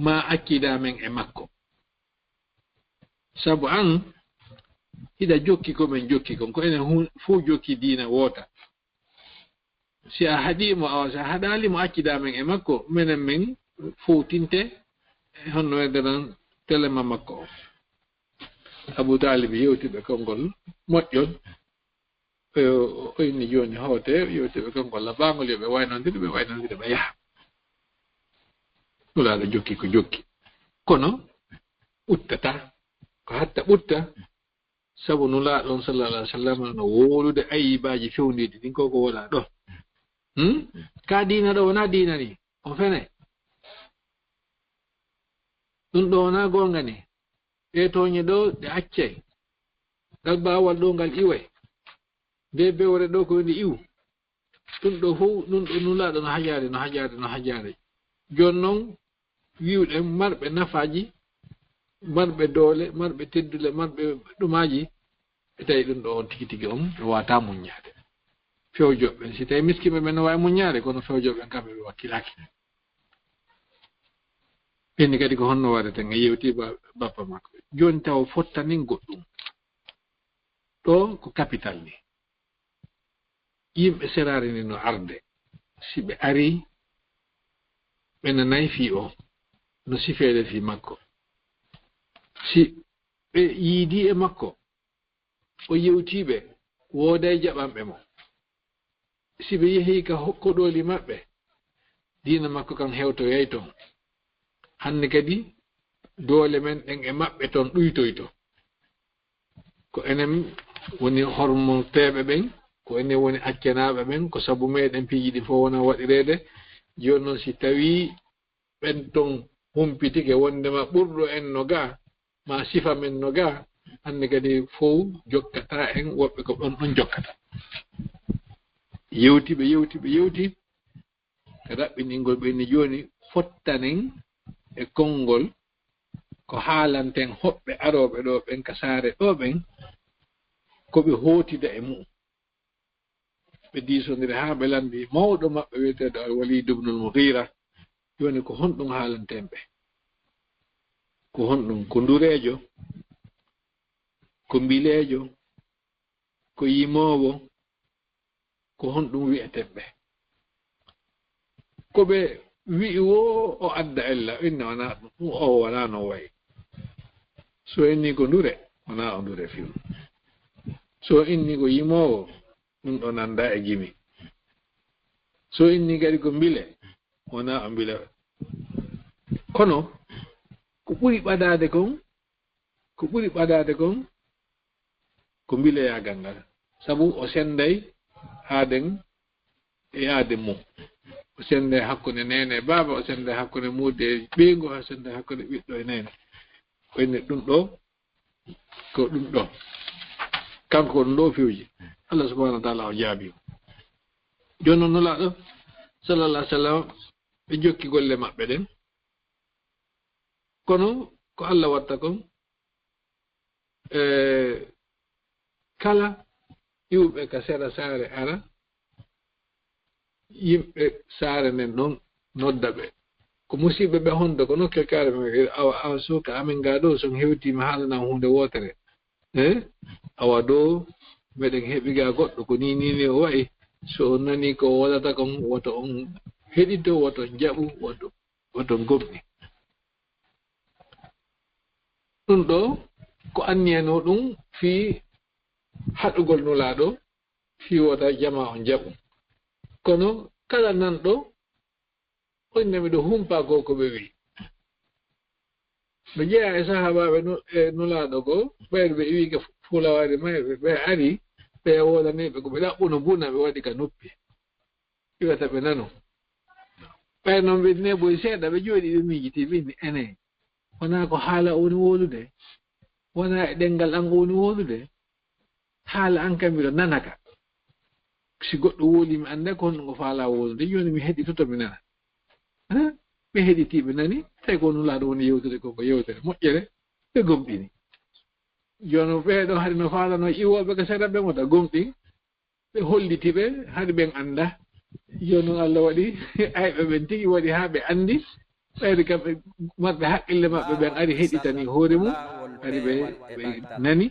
ma akkida men e makko sabu an hiɗa jokki ko men jokki kon ko enen fuu jokki diina woota si a haɗimo awa si a haɗalimo accida men e makko menen men fowtinte honno wedderan telema makko o Abou Talib yewtiɓe konngol moƴƴol o inni joni hoote yewtiɓe konngol labangol yoɓe waynodira ɓe yaha nulaaɗo jokki ko jokki kono ɓuttata ko hatta ɓutta sabu nulaaɗo on sallallahu alaihi wa sallam no wolude ayibaji fewndiɗi ɗin koko wona ɗo ka diina ɗo wona diina ni o fene ɗum ɗo wona gonga ni ɗe toñe ɗo ɗe accay ngal bawal ɗo ngal iway nde bewre ɗo ko ndi iw ɗum ɗo fof ɗum ɗo nulaaɗo no hajade joni noon wiwɗen marɓe nafaji marɓe doole marɓe teddule marɓe ɗumaji e tawi ɗum ɗo on tigi on ɓe wata muññade fewjoɓɓen si tawi miskiɓe ɓen no wawi muññade kono fewjoɓɓen kamɓe ɓe wakkilaki ɓenni kadi ko honno waɗeten e yewti bappa makko joni taw fottanin goɗɗum ɗo ko capital ni yimɓe serare ni no arde si ɓe ari ɓe nanayi fi o no sifede fi makko si ɓe yiidi e makko o yewtiɓe wooday jaɓanɓe mo si ɓe yehi ka koɗoli maɓɓe diina makko kan hewtoyay toon hande kadi doole men ɗen e maɓɓe toon ɗuytoyto ko enen woni hormoteɓe ɓen ko enen woni accanaɓe ɓen ko sabu meɗen piiji ɗi fof wona waɗirede joni noon si tawi ɓen ton humpitike wondema ɓurɗo en no ga ma sifa men no ga hande kadi fof jokkata en woɓɓe ko ɗon jokkata yewti ko raɓɓiningol ɓenni joni fottanen e konngol ko haalanten hoɓɓe aroɓe ɗo ɓen ka saare ɗo ɓen koɓe hootida e mum ɓe diisodiri ha ɓe landi mawɗo maɓɓe wiyeteɗo Al-Walid ibn al-Mughira joni ko honɗum haalanten ɓe ko honɗum ko ndurejo ko mbilejo ko yimowo ko honɗum wiyeten ɓe koɓe wi'i wo o adda ella inna wona ɗum o wona no wayi so inni ko ndure wona o ndure fiw so inni ko yimowo ɗum ɗo nanda e gimi so inni kadi ko mbile wona o mbile kono ko ɓuri ɓadade kon ko mbileyagal ngal sabu o senday haaden e yaade mum o sende hakkunde nene e baaba o sende hakkunde muudde e ɓeygu o sende hakkunde ɓiɗɗo e nene o inni ɗum ɗo ko ɗum ɗo kanko ko ɗum ɗo fewji Allah subhanahu wa taala o jaabi joni noon nulaaɗo sallallahu alaihi wa sallam ɓe jokki golle maɓɓe ɗen kono ko Allah watta kon kala iwɓe ka sera saare ara yimɓe saare nden noon nodda ɓe ko musidɓe ɓe honda ko nokke kaare awa suka amin ga ɗo son hewtima haalanam hunde wotere awa ɗo meɗen heɓi ga goɗɗo ko ni o wayi so on nani ko waɗata kon woto on heɗito woto jaɓu woto gomɗi ɗum ɗo ko anniyano ɗum fi haɗugol nulaaɗo fi wota jama on jaɓu kono kala nanɗo onnami ɗo humpa ko ko ɓe wi ɓe jeeya e sahabaɓe e nulaaɗo go ɓeyɗo ɓe iwika fulawari mayɓe ɓe ari ɓe wodaniɓe ko ɓe ɗaɓɓuno buna ɓe waɗi ka noppi iwata ɓe nano ɓay noon ɓe neboy seeɗa ɓe jooɗi ɓe miijiti ɓinni ene wona ko haala woni wolude wona e ɗengal an woni wolude haala an kam mbiɗo nanaka si goɗɗo wooli mi annda ko honɗum o faala wolude joni mi heɗitoto mi nana ɓe heɗitiɓe nani tawi ko nulaaɗo woni yewtere koko yewtere moƴƴere ɓe gomɗini joni ɓeeɗo haade no faalano iwoɓe ko sera ɓe ngota gomɗin ɓe holliti ɓe haade ɓen annda jooni Allah waɗi ayɓe ɓen tigi waɗi haa ɓe anndi ɓayde kamɓe marɓe haqqille maɓɓe ɓen ari heɗitani hoore mum ari ɓe nani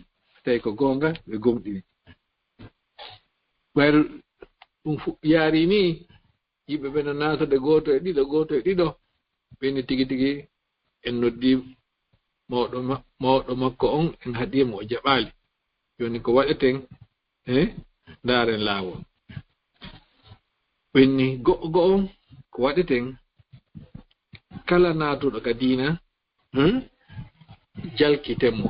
tawi ko goonga ɓe gomɗini ɓayru ɗum yaari ni yimɓe ɓe no naatode gooto e ɗiɗo ɓeni tigi tigi en noddi mawɗo makko on en haɗimo o jaɓaali joni ko waɗeten ndaaren laawol ɓenni go'o on ko waɗeten kala naatuɗo ka diina jalkitenmo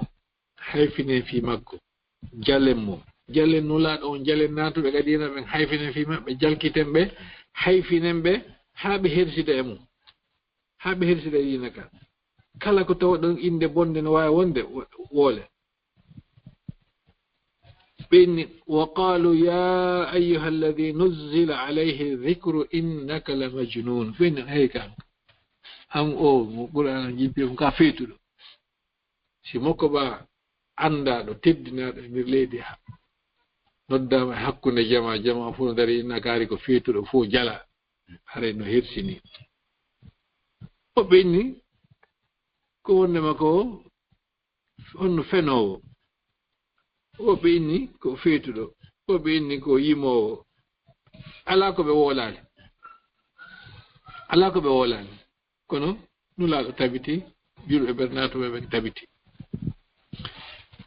hayfinen fi makko jalenmo jalen nulaaɗo on jalen naatuɓe ka diina ɓen hayfinen fi maɓɓe jalkiten ɓe hayfinen ɓe haa ɓe hersida e mum haa ɓe hersida e diina ka kala ko tawa ɗon inde bonde no waawi wonde woole ɓenni wa qalu ya ayyuha alladi nuzzila alayhi dhicru innaka la majnun ɓenni hey kam an o mo ɓurano jimpimo ka feetuɗo si makko ɓa anndaɗo teddinaɗo e nder leydi noddama e hakkunde jama fof no dari innakaari ko feetuɗo fof jala haray no hersini o ɓenni ko wondema ko honno fenowo o ɓenni ko feetuɗo o ɓenni ko yimowo ala ko ɓe woolani kono nulaaɗo tabiti julɓe bernatoɓe ɓen tabiti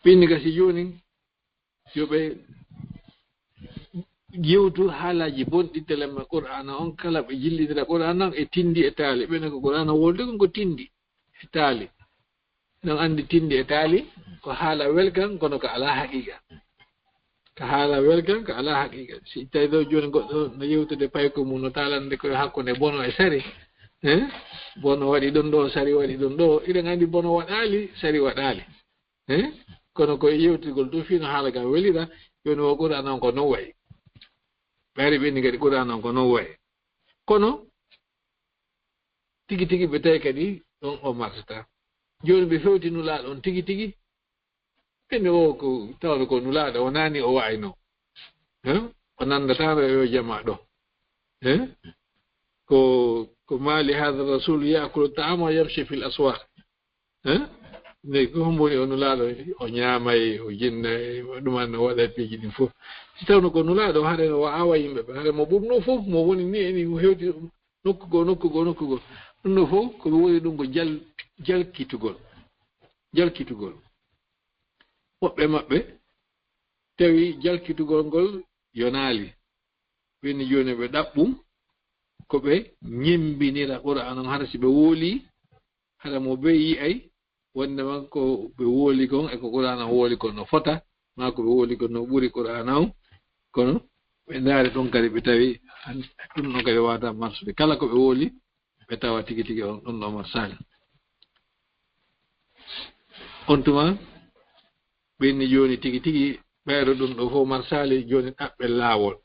ɓenni gasi joni yoɓe jewtu haalaji bonɗi telema qur'ana on kala ɓe jillidira qur'ana on e tindi e taali ɓene ko qur'ana wolde kon ko tindi e taali non andi tindi e taali ko haala welkan kono ko ala haqiqa si tawi ɗo joni goɗɗo no yewtude payko mum no taalande koye hakkunde bono e sari bono waɗi ɗon ɗo sari waɗi ɗon ɗo iɗen andi bono waɗali sari waɗali kono koye yewtigol ɗo fino haala kam welira joni o qur'ana on ko non wayi ɓayri ɓenni kadi qur'ana on ko non wayi kono tigi tigi ɓe tawi kadi ɗon o marsata joni ɓe fewti nulaaɗo on tigi tigi ɓenni o ko tawde ko nulaaɗo o naani o wayno o nandatano yo jama ɗo ko maali hada rasul yakulu ta'ama wa yamshi fil aswaq ne ko homboni o nulaaɗo o ñaamay o jinnayi ɗuman no waɗa piiji ɗin fof si tawno ko nulaaɗo haɗa o awa yimɓe ɓe haɗa mo ɓurno fof mo woni ni eni o hewti nokkugo ɗum ɗo fof koɓe woni ɗum ko jalkitugol woɓɓe maɓɓe tawi jalkitugol ngol yonaali ɓenni joni ɓe ɗaɓɓum koɓe ñembinira qur'ana on hara si ɓe wooli hara mo be yi'ay wondema ko ɓe wooli kon e ko qur'ana wooli kon no fota ma ko ɓe wooli kon no ɓuri qur'ana on kono ɓe ndaari ɗon kadi ɓe tawi ɗum ɗon kadi wawata marsude kala ko ɓe wooli ɓe tawa tigi tigi on ɗon ɗo marsali on tuma ɓenni joni tigi tigi ɓeyɗo ɗum ɗo fof marsali joni ɗaɓɓe laawol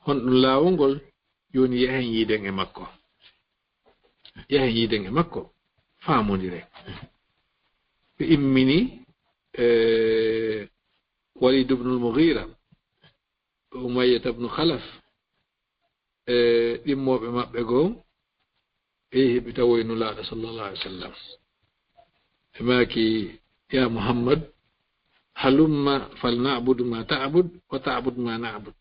honɗum laawol ngol joni yahen yiiden e makko faamodire ɓe immini Walid ibn al-Mughira Umayyah ibn Khalaf ɗimmoɓe maɓɓe goo e heɓi tawoy nulaaɗo sallallahu alaihi wasallam e maaki ya Muhammad halumma falna'budu ma ta'bud wa ta'bud ma na'bud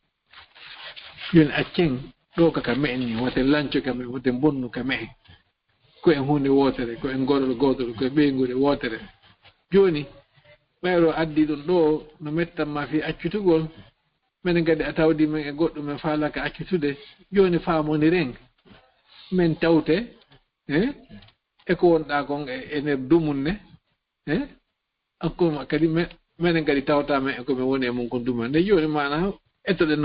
joni accen ɗo kaka me'en ni woten lanco kame woten bonnu kame ko en hunde wotere ko en gorol gotol ko e ɓeygude wotere joni ɓayro addi ɗum ɗo no mettanma fi accutugol minen kadi a tawdi men e goɗɗum men faalaka accutude joni faamodiren min tawte e ko wonɗa kon e nder dumunne akkuma kadi minen kadi tawta men e komin woni e mum kon dumunne nde joni mana ettoɗen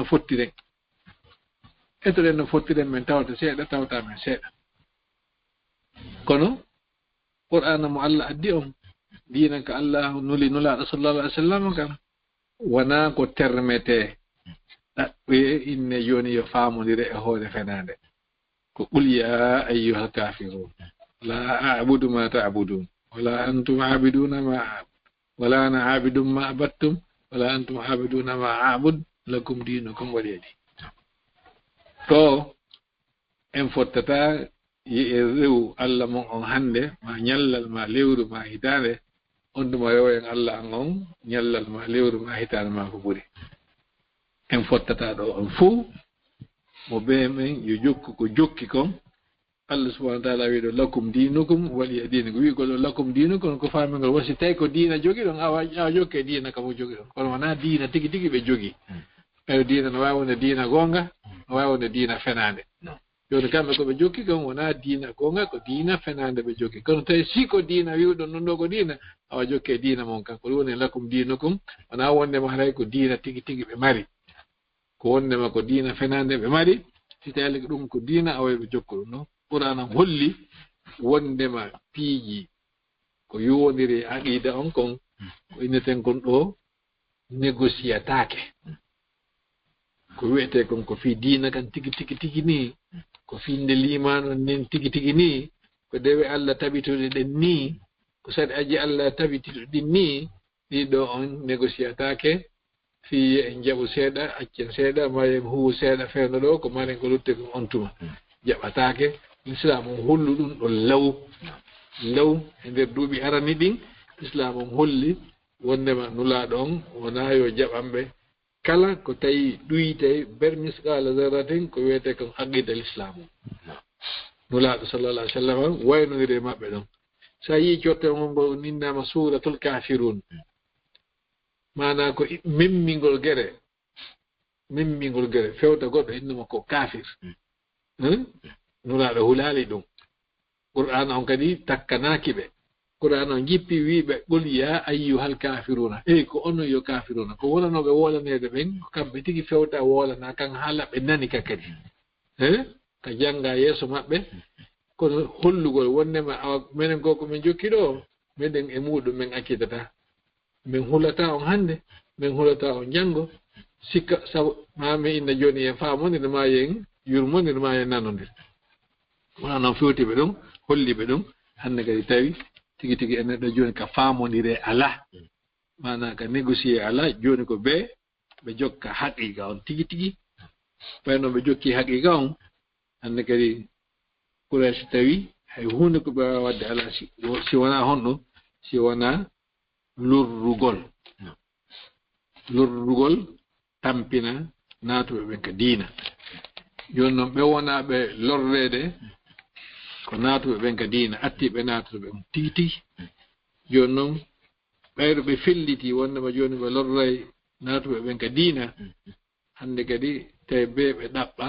no fottiren min tawta seeɗa tawta men seeɗa kono qur'ana mo Allah addi on diina ka Allah nuli nulaaɗo sallallahu alaihi wasallam kam wona ko termete ɗaɓɓe inne joni yo faamodire e hoore fenande ko qul ya ayyuhal kafirun la a'budu ma ta'budun wala antum a'biduna ma a'bud wala ana a'bidun ma abattum wala antum a'biduna ma a'bud lakum dinukum waliyadi to en fottata yi rew Allah mon on hande ma nyallal ma lewru ma hitande on dum yowen Allah on nyallal ma lewru ma hitande ma ko buri en fottata do on fu mo be men yo jokku ko jokki kon Allah subhanahu wa ta'ala wi do lakum dinukum waliyadi ko wi ko lakum dinukum ko faami ngol wasi tay ko diina jogi don awa jokke diina kam jogi don kono wana diina tigi tigi be jogi e diina no waawone diina gonga waawone diina fenande joni kamɓe ko ɓe jokki kam wona diina gonga ko diina fenande ɓe jokki kono tawi si ko diina wiwɗon non ɗo ko diina awa jokke diina mon kan ko woni lakum dinukum wona wondema haray ko diina tigi tigi ɓe mari ko wondema ko diina fenande ɓe mari si tawi ko ɗum ko diina awa ɓe jokku ɗum no qur'an holli wondema piiji ko yowodiri aqida on kon ko inneten kon ɗo négociatake ko wiyete kon ko fi diina kan tigi tigi tigi ni ko finde limano nen tigi tigi ni ko dewe Allah tabitude den ni ko sadi aji Allah tabitude din ni ɗiɗo on négociatake fi en jaɓu seeɗa accen seeɗa mayen huwu seeɗa fewno ɗo ko maren ko lutte ko on tuma jaɓatake l'islam on hollu ɗum ɗo law e nder duuɓi arani ɗin l'islam on holli wondema nulaɗo on wona yo jaɓanɓe kala ko tawi ɗuyte bermisqala zarratin ko wiyete kon aqida l'islam nulaɗo sallallah alih w sallam waynodiri maɓɓe ɗon sa yi cotte on ngo ninnama suratul kafirun mana ko memmingol gere fewta goɗɗo innama ko kafir nulaɗo hulali ɗum qur'an on kadi takkanaki ɓe qur'an on jippi wiɓe qul ya ayyuhal kafiruna ko onon yo kafiruna ko wonanoɓe wolanede ɓen ko kamɓe tigi fewta wolana kan haala ɓe nani ka kadi ka janga yeeso maɓɓe kono hollugol wonnema awa minen ko ko min jokki ɗo meɗen e muɗum min accitata min hulata on hande min hulata on janggo sikka sabu mami inna joni en famondir ma yen yurmondir ma yen nanodir wona noon fewtiɓe ɗum holliɓe ɗum hande kadi tawi tigi tigi en neɗɗo joni ka famodire ala mana ka négocier ala joni ko ɓe jokka haqiqa on tigi tigi ɓayno ɓe jokki haqiqa on hande kadi Quraysh tawi hay hunde ko ɓe wawa wadde ala si wona honɗum si wona lurrugol tampina natuɓe ɓen ka diina joni noon ɓe wonaɓe lorrede ko natuɓe ɓen ka diina attiɓe natuɓe ɓen tigi tigi joni noon ɓayro ɓe felliti wondema joni ɓe lorray natuɓe ɓen ka diina hande kadi tawi ɓe ɗaɓɓa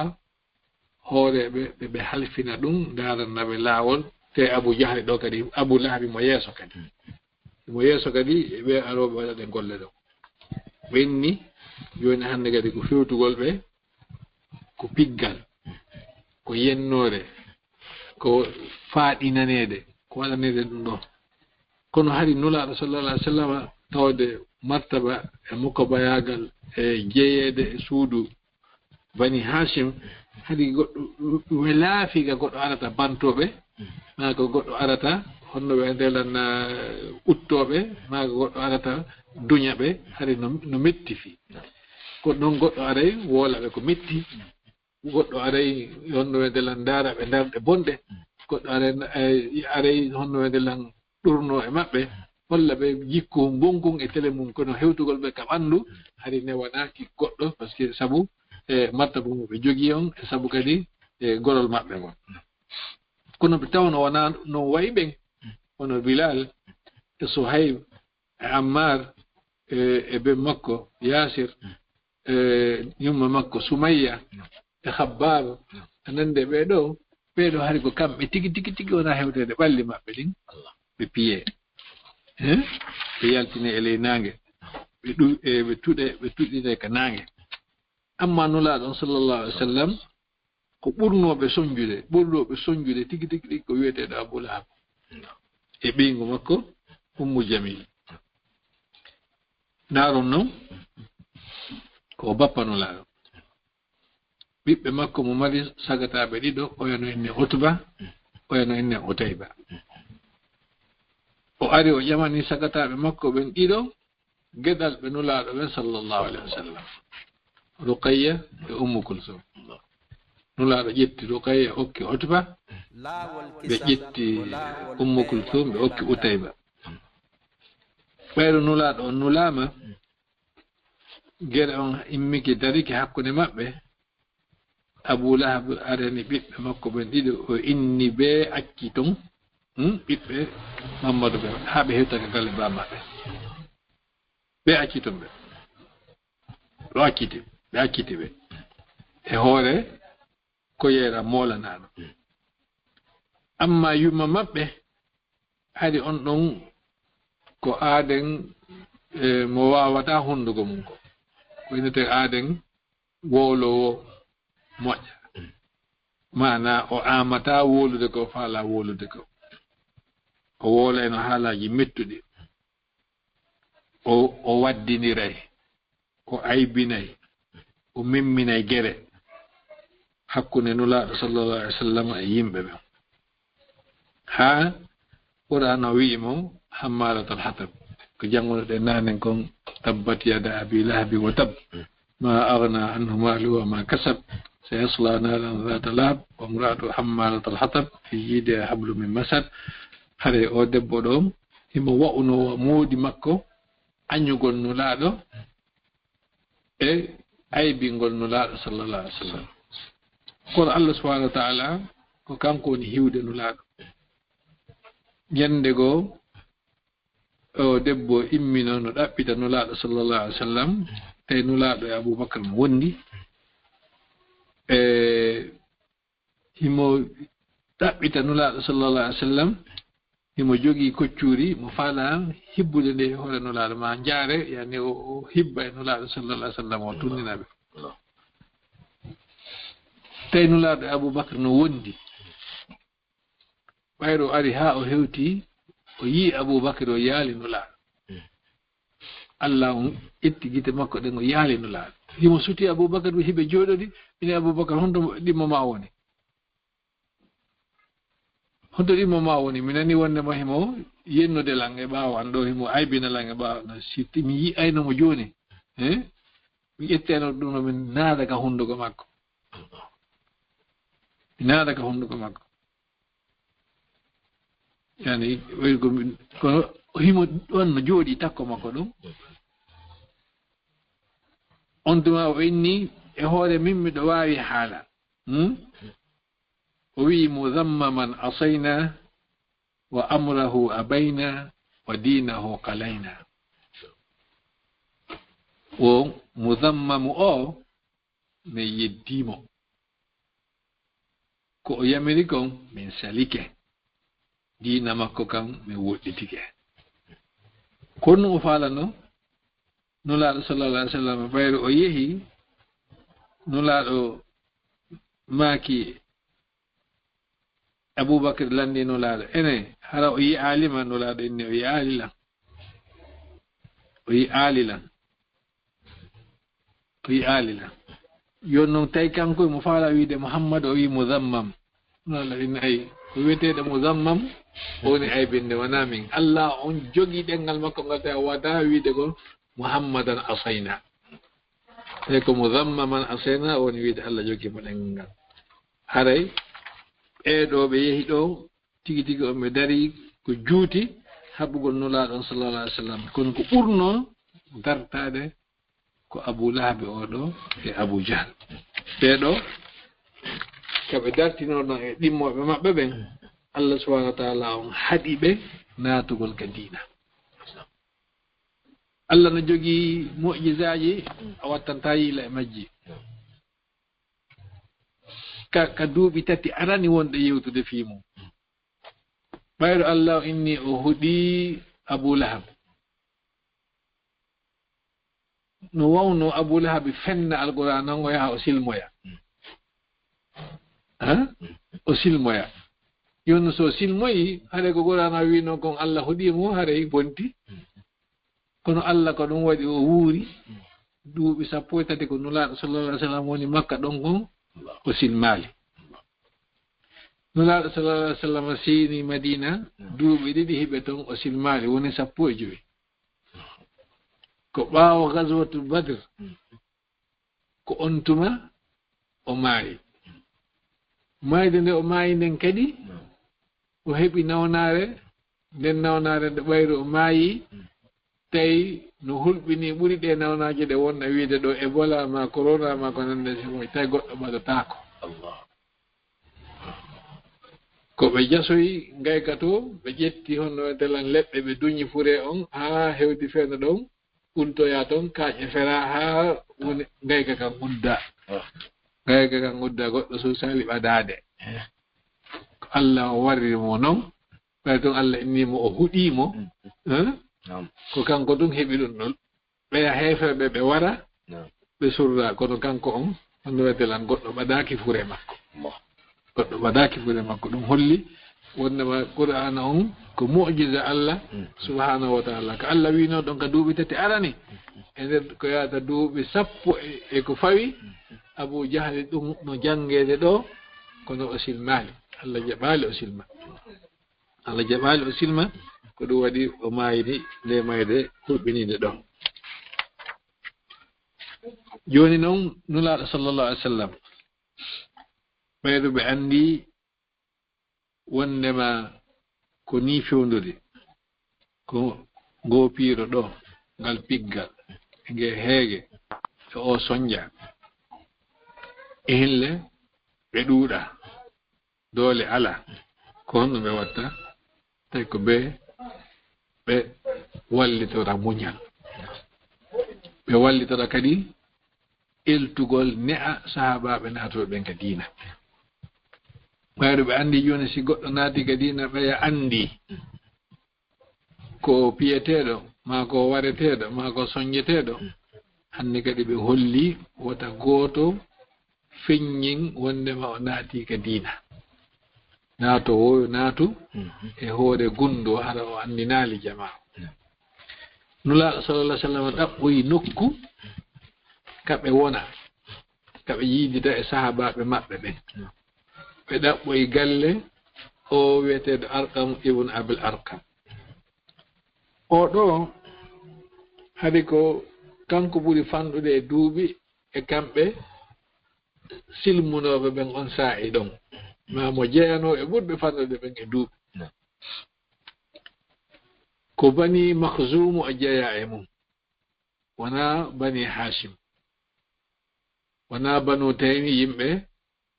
hooreɓe ɓe halfina ɗum darannaɓe laawol te Abu Jahli ɗo kadi Abu Lahabi mo yeeso kadi ɓe aroɓe waɗaɗe golle ɗo ɓenni joni hande kadi ko fewtugol ɓe ko piggal ko yennore ko faaɗinanede ko waɗanede ɗum ɗo kono hari nulaɗo sallallah alih w sallam tawde martaba e mukko bayagal e jeeyede e suudu bani Hashim hadi goɗɗo welaafiga goɗɗo arata bantoɓe maa ko goɗɗo arata honno ɓe ndelan uttoɓe maa ko goɗɗo arata duñaɓe hari no metti fi ko ɗon goɗɗo aray woolaɓe ko metti goɗɗo aray honno ɓe ndelan ndaaraɓe ndarɗe bonɗe goɗɗo aray honno ɓe ndelan ɗurno e maɓɓe holla ɓe jikku bonkun e télé mum kono hewtugol ɓe ka ɓanndu hari newanaki goɗɗo par ce que sabu e martaba mo ɓe jogii on e sabu kadi e golol maɓɓe ngon kono ɓe tawno wona no wayi ɓen hono Bilal e Suhayb e Ammar e ɓe makko Yasir e yumma makko Sumayya e Khabbab anande ɓeɗo hari ko kamɓe tigi tigi wona hewtede ɓalli maɓɓe ɗin ɓe piye ɓe yaltine e ley nangue ɓe tuɗine ka nangue amma nulaɗo on sallallahu alih w sallam ko ɓurnoɓe soñjude tigi tigi ko wiyeteɗo Abu Lahab e ɓeygu makko Ummu Jamil ndaron noon ko bappa nulaɗo ɓiɓɓe makko mo mari sagataɓe ɗiɗo oyano inne Utba oyano inne Utayba o ari o ƴamani sagataɓe makko ɓen ɗiɗo geɗal ɓe nulaɗo ɓen sallallahu alih w sallam Ruqayya e Ummu Kulsum nulaaɗo ƴetti Ruqayya okki Utba ɓe ƴetti Ummu Kulsum ɓe okki Utayba ɓayɗo nulaaɗo on nulaama geɗe on immiki dariki hakkunde maɓɓe Abu Lahab arani ɓiɓɓe makko ɓen ɗiɗi o inni ɓe acci ton ɓiɓɓe Mamadou ɓe haa ɓe hewtake galle ba maɓɓe ɓe acci ton ɓe ɗo acciti ɓe acciti ɓe e hoore ko yeera moolanaɗo amma yumma maɓɓe ari on ɗon ko aaden mo wawata hundugo mum ko innete aaden wowlowo moƴƴa mana o amata wolude ko faala wolude ko o wolayno haalaji mettuɗi o waddiniray o aybinay o memminay gere hakkunde nulaaɗo sallallahu alaihi wasallam e yimɓe ɓe ha qur'ana wi'imo hammalatul hatab ko jangunoɗe nanen kon tabbat yada abi lahabi wa tab ma aghna anhu maluhu wa ma kasab sayasla naran dhata lahab wa imra'atu hammalatul hatab fi jidiha hablum min masad hare o debbo ɗo himo wa'uno moodi makko añugol nulaaɗo e aybingol nulaaɗo sallallahu alaihi wasallam kono Allah subhanahu wa ta'ala ko kanko woni hiwde nulaaɗo ñande goo o debbo immino no ɗaɓɓita nulaaɗo sallallahu alaihi wasallam tawi nulaaɗo e Abubakar mo wondi e himo ɗaɓɓita nulaaɗo sallallahu alaihi wasallam himo jogii koccuri mo faala hibbude nde hoore nulaaɗo ma jaare yani o hibba e nulaaɗo sallallahu alaihi wasallam o turninaɓe tawi nulaaɗo e Abubakar no wondi ɓayro ari ha o hewti o yii Abubakar o yaali nulaaɗo Allah on itti gite makko ɗen o yaali nulaaɗo himo suti Abubakar ɓe hiɓe jooɗodi ine Abubakar honto ɗimmo ma woni honto ɗimmo ma woni mi nani wondema himo yennude lan e ɓaawo an ɗo himo aybina lan e ɓaawo no sitti mi yi'aynomo jooni mi ƴetteno ɗum no min naada ka hunduko makko mi naada ka hunduko makko yani kono himo ɗon no jooɗi takko makko ɗum on tuma o inni e hoore min miɗo waawi haala o wii mudammaman asayna wa amrahu abayna wa dinahu qalayna o mudammamu o mi yeddimo ko o yamiri kon min salike diina makko kam mi woɗɗitike kono o faalano nulaaɗo sallallahu alaihi wasallam ɓayro o yehi nulaaɗo maaki Abubakar landi nulaaɗo ene hara o yi alima nulaaɗo inni o yi aalilan o yi aalilan o yi aalilan yon noon tawi kanko mo faala wiide Muhammad o wi muzammam nulaaɗo inni ayi ko wiyeteɗo muzammam woni aybinde wona min Allah on jogii ɗengal makko ngal tawi wata wiide ko Muhammadan asayna e ko muzammaman asayna woni wiide Allah jogii mo ɗengal ngal haray ɓeeɗo ɓe yehi ɗo tigi tigi on ɓe dari ko juuti haɓugol nulaaɗo sallallahu alaihi wasallam kono ko ɓurno dartade ko Abu Lahab oɗo e Abu Jahl ɓeeɗo kaɓe dartinoɗo e ɗimmoɓe maɓɓe ɓen Allah subhanahu wa ta'ala on haɗi ɓe naatugol ka diina Allah no jogii moƴƴisaaji a wattanta yiila e majji ka duuɓi tati arani wonde yewtude fii mum ɓayro Allah inni o huɗi Abu Lahab no wawno Abu Lahab fenna alquran noon o yaha o silmoya o silmoya yonno so silmoyi hare ko qur'ana wino kon Allah huɗimo haray bonti kono Allah ko ɗum waɗi o wuuri duuɓi 13 ko nulaaɗo sallallahu alaihi wasallam woni Makka ɗon kon o silmaali nulaaɗo sallallahu alaihi wasallam siini Madina duuɓi 2 hiɓe ton o silmaali woni 15 ko ɓaawo gazwatul Badr ko on tuma o maayi maayde nde o maayi nden kadi o heɓi nawnaare nden nawnaare nde ɓayri o maayi tawi no hulɓini ɓuri ɗe nawnaaje ɗe wonɗa wiide ɗo Ebola ma corona ma ko nande simoy tawi goɗɗo ɓaɗataako ko ɓe jasoyi ngayka to ɓe ƴetti honno telan leɓɓe ɓe duñi fure on haa hewdi feeno ɗon untoya toon kaaƴe fera haa woni ngayka kan udda ngayka kan udda goɗɗo so sali ɓadaade ko Allah o warrimo noon ɓay toon Allah innimo o huɗimo ko kanko ɗum heɓi ɗum ɗon ɓeya heefeɓe ɓe wara ɓe surra kono kanko on honno wetelan goɗɗo ɓadaaki fure makko goɗɗo ɓadaaki fure makko ɗum holli wonnema qur'ana on ko mu'jiza Allah subhanahu wa ta'ala ko Allah wino ɗon ka duuɓi tati arani e nder ko yahata duuɓi 10 e ko fawi Abu Jahli ɗum no janngede ɗo kono o silmaali Allah jaɓaali o silma Allah jaɓaali o silma ko ɗum waɗi o maayini nde mayde hulɓinide ɗon joni noon nulaaɗo sallallahu alaihi wa sallam ɓeyɗo ɓe anndi wondema ko ni fewnude ko ngoopiiro ɗo ngal piggal nge heege e o soñja e hille ɓe ɗuuɗa doole ala ko honno ɓe watta tawi ko ɓe wallitora muñal ɓe wallitora kadi eltugol ne'a sahabaɓe naatoɓe ɓen ka diina ɓayru ɓe anndi joni si goɗɗo naati ka diina ɓeya anndi ko piyeteɗo ma ko wareteɗo ma ko soññeteɗo hande kadi ɓe holli wota gooto feññin wondema o naati ka diina naato woyo naatu e hoore gundo hara o anndinaali jama nulaaɗo sallallah sallam ɗaɓɓoyi nokku kaɓe wona kaɓe yiidita e sahabaɓe maɓɓe ɓen ɓe ɗaɓɓoyi galle o wiyeteeɗo Arqam ibn Abil Arqam o ɗo hade ko kanko ɓuri fanɗude e duuɓi e kamɓe silmunooɓe ɓen on saa'i ɗon ma mo jeyanoo e ɓurɓe fanɗude ɓen e duuɓi ko bani Makhzumu o jeya e mum wona bani Hashim wona banu Taymi yimɓe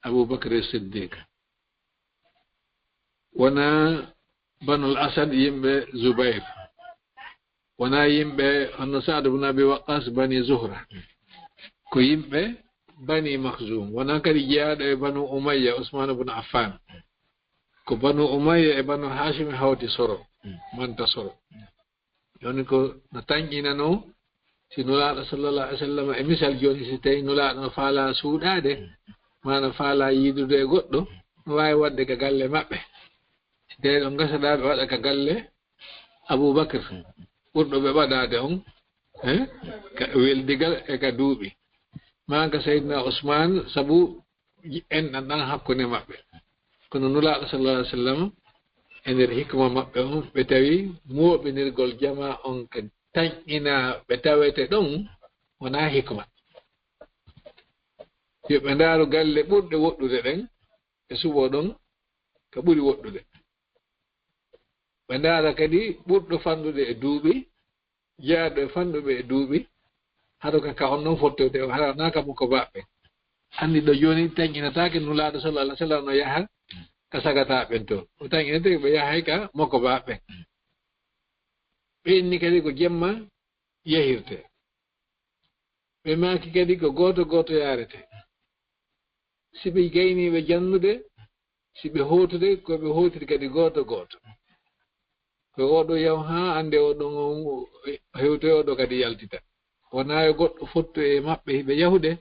Abubakar Siddiq wona banul Asad yimɓe Zubayr wona yimɓe hono Sa'd ibn Abi Waqqas bani Zuhra ko yimɓe bani Makhzum wona kadi jeyaɗo e banu Umayya Usman ibn Affan ko banu Umayya e banu Hashim hawti soro manta soro joni ko no tañƴinano si nulaaɗo sallallahu alaihi wa sallam e misal joni si tawi nulaaɗo no faala suuɗaade mana faala yiidude e goɗɗo no waawi wadde ka galle maɓɓe si tawi ɗo gasaɗaa ɓe waɗa ka galle Abubakar ɓurɗo ɓe ɓadaade on ka weldigal e ka duuɓi maga Seydina Ousmane sabu enɗan ɗan hakkunde maɓɓe kono nulaaɗo sallallahu alaihi wa sallam e nder hikma maɓɓe on ɓe tawi mooɓinirgol jama on ka tañƴina ɓe tawete ɗon wona hikma yo ɓe ndaaru galle ɓurɗe woɗɗude ɗen e suɓo ɗon ka ɓuri woɗɗude ɓe ndaara kadi ɓurɗo fanɗude e duuɓi jeyaaɗo e fanɗuɓe e duuɓi haɗo ka on noon fottode o hara wona ka mo ko baɓɓe anndi ɗo jooni tañƴinataake nulaaɗo sallallahu alaihi wa sallam no yaha ka sagata ɓen toon o tañƴinete ɓe yahay ka moko baɓɓe ɓe inni kadi ko jemma yahirte ɓe maaki kadi ko gooto gooto yaarete si ɓe gayniiɓe jannude si ɓe hootude ko ɓe hootiri kadi gooto gooto ko oɗo yaw haa annde oɗon hewtoy oɗo kadi yaltita wonaa yo goɗɗo fottu e maɓɓe hiɓe yahude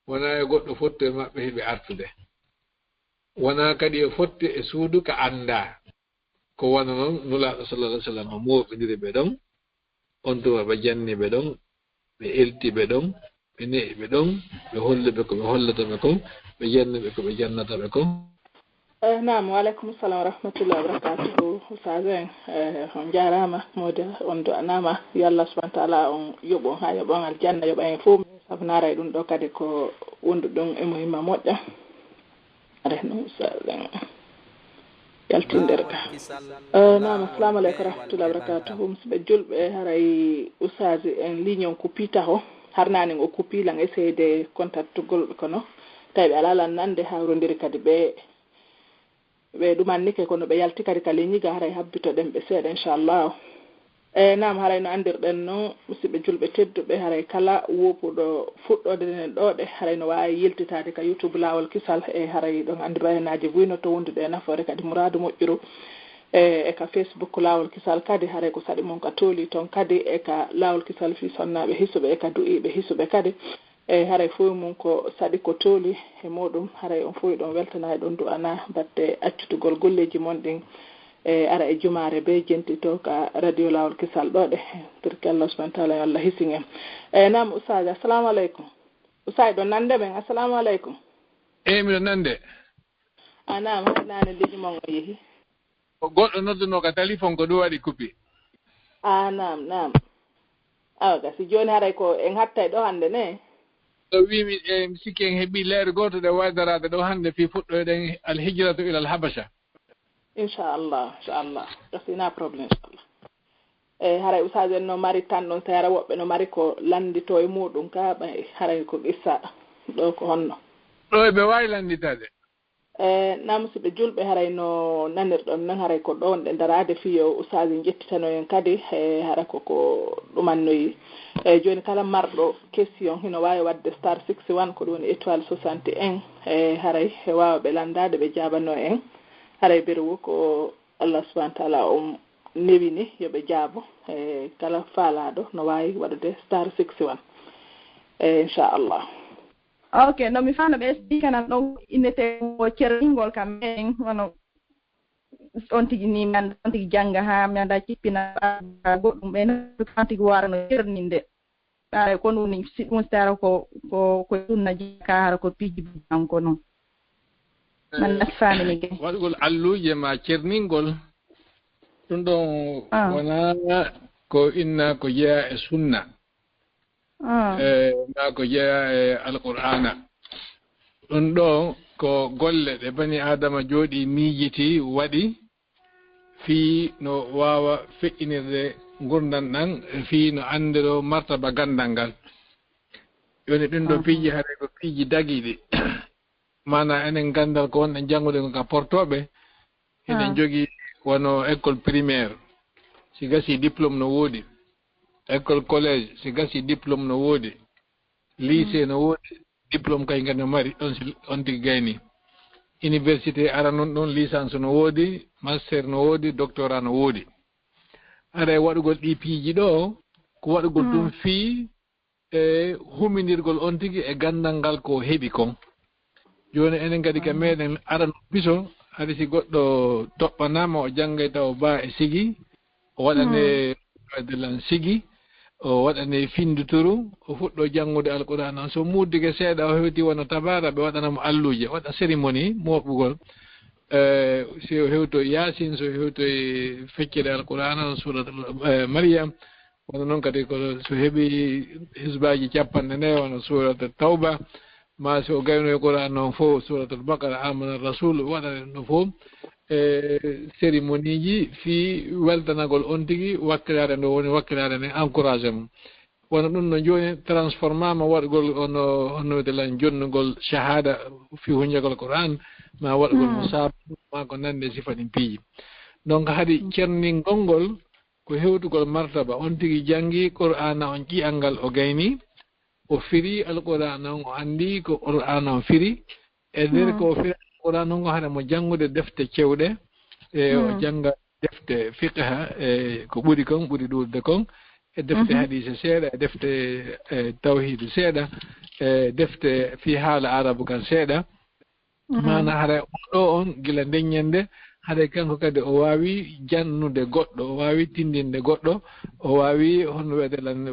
wonaa yo goɗɗo fottu e maɓɓe hiɓe artude wonaa kadi e fotte e suudu ka anndaa ko wona noon nulaaɗo sallallahu alaihi wa sallam mooɓindiri ɓe ɗon on tuma ɓe janni ɓe ɗon ɓe elti ɓe ɗon ɓe ne'i ɓe ɗon ɓe holli ɓe ko ɓe hollata ɓe kon ɓe janni ɓe ko ɓe jannata ɓe kon naam waleykum salam wa rahmatullahi wa barakatuhu Oustaz en on jaarama mode on do'anama yo Allah subhanahu wa ta'ala on yoɓon ha yoɓon aljanna yoɓa en fof sabu naara ɗum ɗo kadi ko wondu ɗon e muhimma moƴƴa arehno usaɗen yaltindere ka nam assalamu aleykum rahmatullahi wabarakatuhu musidɓe julɓe haray usaji en ligne on kuppita ho harnani o kuppilan essayé de contactugol ɓe kono tawi ɓe alalan nande hawrodiri kadi ɓe ɗumannike kono ɓe yalti kadi ka ligne ga haray habbitoɗen ɓe seeɗa inchallah nam haray no andirɗen noon musidɓe julɓe tedduɓe haray kala wopuɗo fuɗɗode nen ɗoɗe haray no wawi yiltitade ka YouTube Laawol Kisal e haray ɗon andi bayaanaji wino to wondude e nafoore kadi mouradu moƴƴuru e ka Facebook Laawol Kisal kadi haray ko saɗi mon ka tooli toon kadi e ka Laawol Kisal fi sonnaɓe hisuɓe e ka du'iɓe hisuɓe kadi e haray foyi mum ko saɗi ko tooli e muɗum haray on foyi ɗon weltana e ɗon du'ana batte accutugol golleji mon ɗin e ara e jumaare be jenti to ka radio Laawol Kisal ɗo ɗe turki Allah subhanahu wa ta'ala Allah hising en nam usaji assalamu aleykum usaji ɗo nande men assalamu aleykum miɗo nande nam nane liƴi mon o yeehi ko goɗɗo nodduno ka téléphone ko ɗum waɗi coupi nam awa gasi joni haray ko en hattay ɗo hande ne ɗo wimi mi sikki en heeɓi leere goto ɗe waydarade ɗo hande fi fuɗɗoyɗen alhijratu ila alhabasha inchallah gasina probléme inchallah haray usaji en no mari tan ɗon so yara woɓɓe no mari ko landito e muɗum ka ɓay haray ko qissa ɗo ko honno ɗo ɓe wawi landitade na musidɓe julɓe haray no nanirɗon noon haray ko ɗon ɗe darade fiyo usaji jettitano en kadi e hara koko ɗumannoyi eyyi joni kala marɗo question hino wawi wadde star 61 ko ɗum woni étoile 61 e haray e wawa ɓe landade ɓe jabanno en haray berewo ko Allah subhanahu wa ta'ala o newini yoɓe jaabo e kala faalaɗo no wawi waɗude star 61 inchallah ok no mi fano ɓe spikanan ɗon innete o cerringol kam men wono on tigi ni mi anda on tigi jangga ha mi anda cippina goɗɗum ɓe on tigi warano cerninde ɓaare ko ɗum si ɗum stara ko sunna jika hara ko piiji banko noon man nasfamini ge waɗugol alluje ma cerningol ɗum ɗon wona ko inna ko jeeya e sunna ma ko jeeya e alqur'ana ɗum ɗo ko golle ɗe bani adama jooɗi miijiti waɗi fii no wawa feƴƴinirde gurdan ɗan fii no andiro martaba gandal ngal yoni ɗum ɗo piiji haɗa ko piiji dagiɗi mana enen gandal ko wonɗen janngude ko ka portoɓe enen jogii wono école primaire si gasi diplôme no woodi école collège si gasi diplôme no woodi lycée no woodi diplôme kay ngane mari on tigi gayni université ara noon ɗon licence no woodi master no woodi doctorat no woodi ara waɗugol ɗi piiji ɗo ko waɗugol ɗum fii e huminirgol on tigi e gandal ngal ko heɓi kon joni enen kadi ka meɗen arano biso haɗa si goɗɗo toɓɓanama o janggay taw ba e sigi o waɗane delan sigi o waɗane finduturu o fuɗɗo janngude alqur'ana so muddike seeɗa o hewti wono tabara ɓe waɗanamo alluje waɗa cérémonie moɓɓugol si o hewto yasin so hewto e feccede alqur'ana surat mariam wono noon kadi ko so heeɓi hisbaji 40 wono surat tawba ma so gayno e qur'an noon fof suratul baqara amana rasul waɗa no fof cérémonie ji fi weltanagol on tigi wakkilare ndo woni wakkilare nde encouragement wono ɗum no joni transformama waɗgol ono delan jonnugol shahada fi hunjagol qur'an ma waɗgol musab ma ko nande sifa ɗin piiji donc haadi cerningol ngol ko hewtugol martaba on tigi jangi qur'ana on ƴi'al o gayni o firi alqur'ana on o andi ko qur'ana on firi e nder ko o firi alqur'ana on haɗa mo janngude defte cewɗe e o jannga defte fiqha e ko ɓuri kon ɓuri ɗurde kon e defte hadise seeɗa e defte tawhide seeɗa e defte fi haala arabu kan seeɗa mana haɗa ɗo on gila ndeññande haɗa kanko kadi o wawi jannude goɗɗo o wawi tindinde goɗɗo o wawi hono weɗelan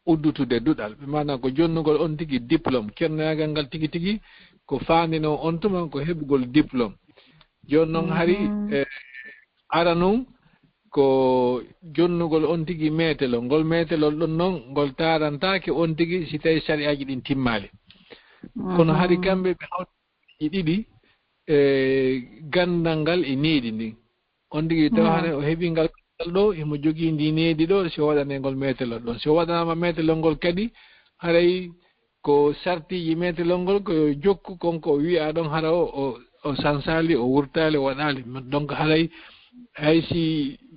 uddutude duɗal mana ko jonnugol on tigi diplôme cernagal ngal tigi tigi ko fandino on tuma ko heɓugol diplôme joni noon hari ara noon ko jonnugol on tigi metelo ngol metelo ɗon noon ngol tarantake on tigi si tawi sariyaji ɗin timmali kono hari kamɓe ɓe hawti ɗiɗi gandal ngal e needi ndin on tigi taw hane o heeɓi ngal ɗo emo jogii ndi needi ɗo si o waɗane ngol metelo ɗon si o waɗanama metelo ngol kadi haray ko sartiji metelo ngol ko jokku konko o wi'a ɗon hara o sansali o wurtali o waɗali donc haray hay si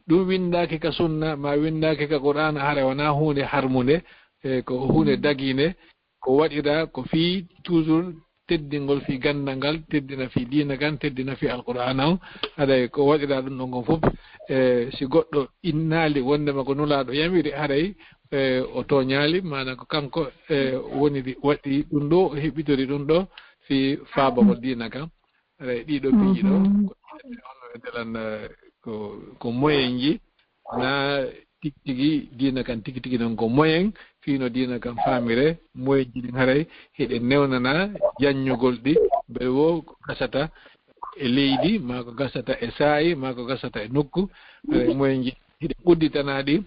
ɗum windaki ka sunna ma windaki ka qur'ana haray wona hunde harmude ko hunde dagine ko waɗira ko fi toujours teddingol fi gandal ngal teddina fi diina kan teddina fi alqur'ana o haɗay ko waɗira ɗum ɗon gon fof si goɗɗo innali wondema ko nulaɗo yamiri haɗay o toñali mana ko kanko woni waɗi ɗum ɗo o heɓitori ɗum ɗo fi faabagol diina kan haɗay ɗiɗo piiji ɗo delan ko moyen ji na tigi diina kan tigi tigi noon ko moyen fino diina kan famire moyen ji ɗin haray heɗe newnana janñugol ɗi ɓe wo ko gasata e leydi ma ko gasata e saayi ma ko gasata e nokku moyen ji heɗe udditanaɗi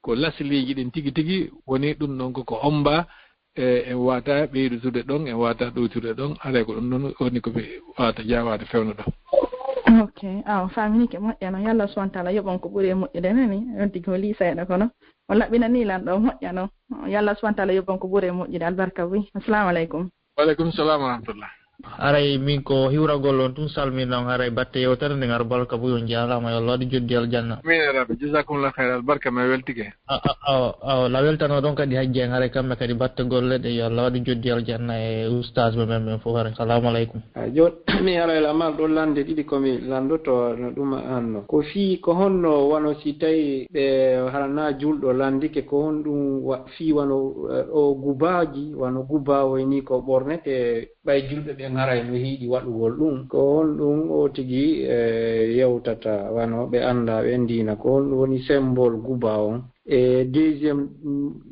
ko lasliji ɗin tigi tigi woni ɗum ɗon koko homba en wata ɓeydutude ɗon en wata ɗoytude ɗon haray ko ɗum ɗon woni ko ɓe wata jawade fewno ɗo ok aw faminike moƴƴano yallah subahana taala yoɓon ko ɓuuri e moƴƴude nani on tigi ko lisayɗo kono o laɓɓina ni lan ɗo moƴƴano yallah subahana taala yoɓon ko ɓuuri e moƴƴude albarka wi assalamu aleykum waleykum salam wa rahmatullah aray min ko hiwragol on tum salminon haray batte yewtere nde ngar barka buyon jarama yo Allah waɗi joddi aljanna min rabbi jazakumullah khairal barka ma weltige aw la weltano ɗon kadi hajji en haray kamɓe kadi batte golle ɗe yo Allah waɗi joddi aljanna e oustaz ɓe men fof haray salamu aleykum joni mi haray amal ɗo lande ɗiɗi komi landoto no ɗum anno ko fii ko honno wano si tawi ɓe harana julɗo landike ko hon ɗum fii wano o gubaji wano guba wayni ko ɓornete ɓay julɓe ɓe ngaray no hiiɗi waɗugol ɗum ko hon ɗum o tigi yewtata wano ɓe anda ɓe ndina ko hon ɗum woni symbole guba on e deuxiéme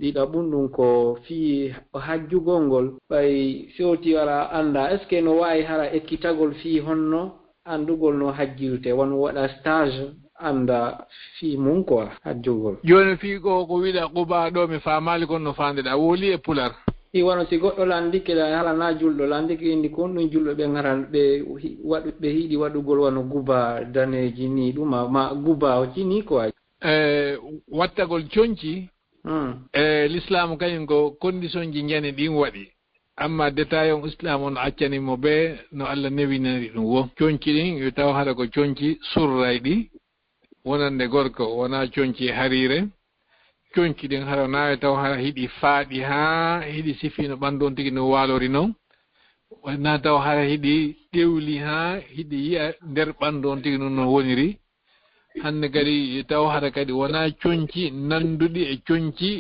ɗiɗaɓum ɗum ko fii hajjugol ngol ɓay sewti wara anda est ce que no wawi hara ekkitagol fii honno andugol no hajjirte won waɗa stage anda fii mum quoi hajjugol joni fii ko wiɗa quba ɗo mi famali kon no fandeɗa woli e pular i wano si goɗɗo landike la halana julɗo landike indi ko ɗum julɗo ɓe ngaran ɓe hiiɗi waɗugol wano guba daneji ni ɗuma ma guba o jini quoi wattagol coñci l'islam kañum ko condition ji jani ɗin waɗi amma détail on islam on accanimo ɓe no Allah newinani ɗum wo coñci ɗin yo taw hara ko coñci surray ɗi wonande gorko wona coñci harire coñci ɗin hara nawi taw hara hiɗi faaɗi ha hiɗi sifino ɓandu on tigi no walori noon wona taw hara hiɗi ɗewli ha hiɗi yiya nder ɓandu on tigi noon no woniri hande kadi taw hara kadi wona coñci nanduɗi e coñci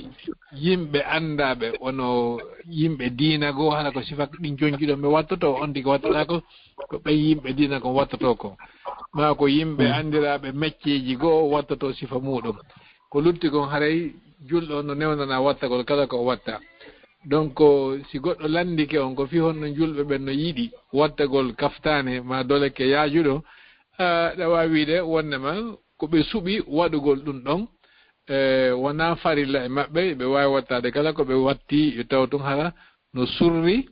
yimɓe andaɓe wono yimɓe diina goo hara ko sifaka ɗin coñci ɗon ɓe wattoto on tigi wattata ko ɓay yimɓe diina ko wattoto ko ma ko yimɓe andiraɓe mecceji goo wattoto sifa muɗum ko lutti kon haray julɗo on no newnana wattagol kala ko watta donc si goɗɗo landike on ko fi honno julɓe ɓen no yiɗi wattagol kaftane ma doleke yaajuɗo ɗa wawi wiide wonnema ko ɓe suuɓi waɗugol ɗum ɗon wona farilla e maɓɓe ɓe wawi wattade kala ko ɓe watti yo taw tun hara no surri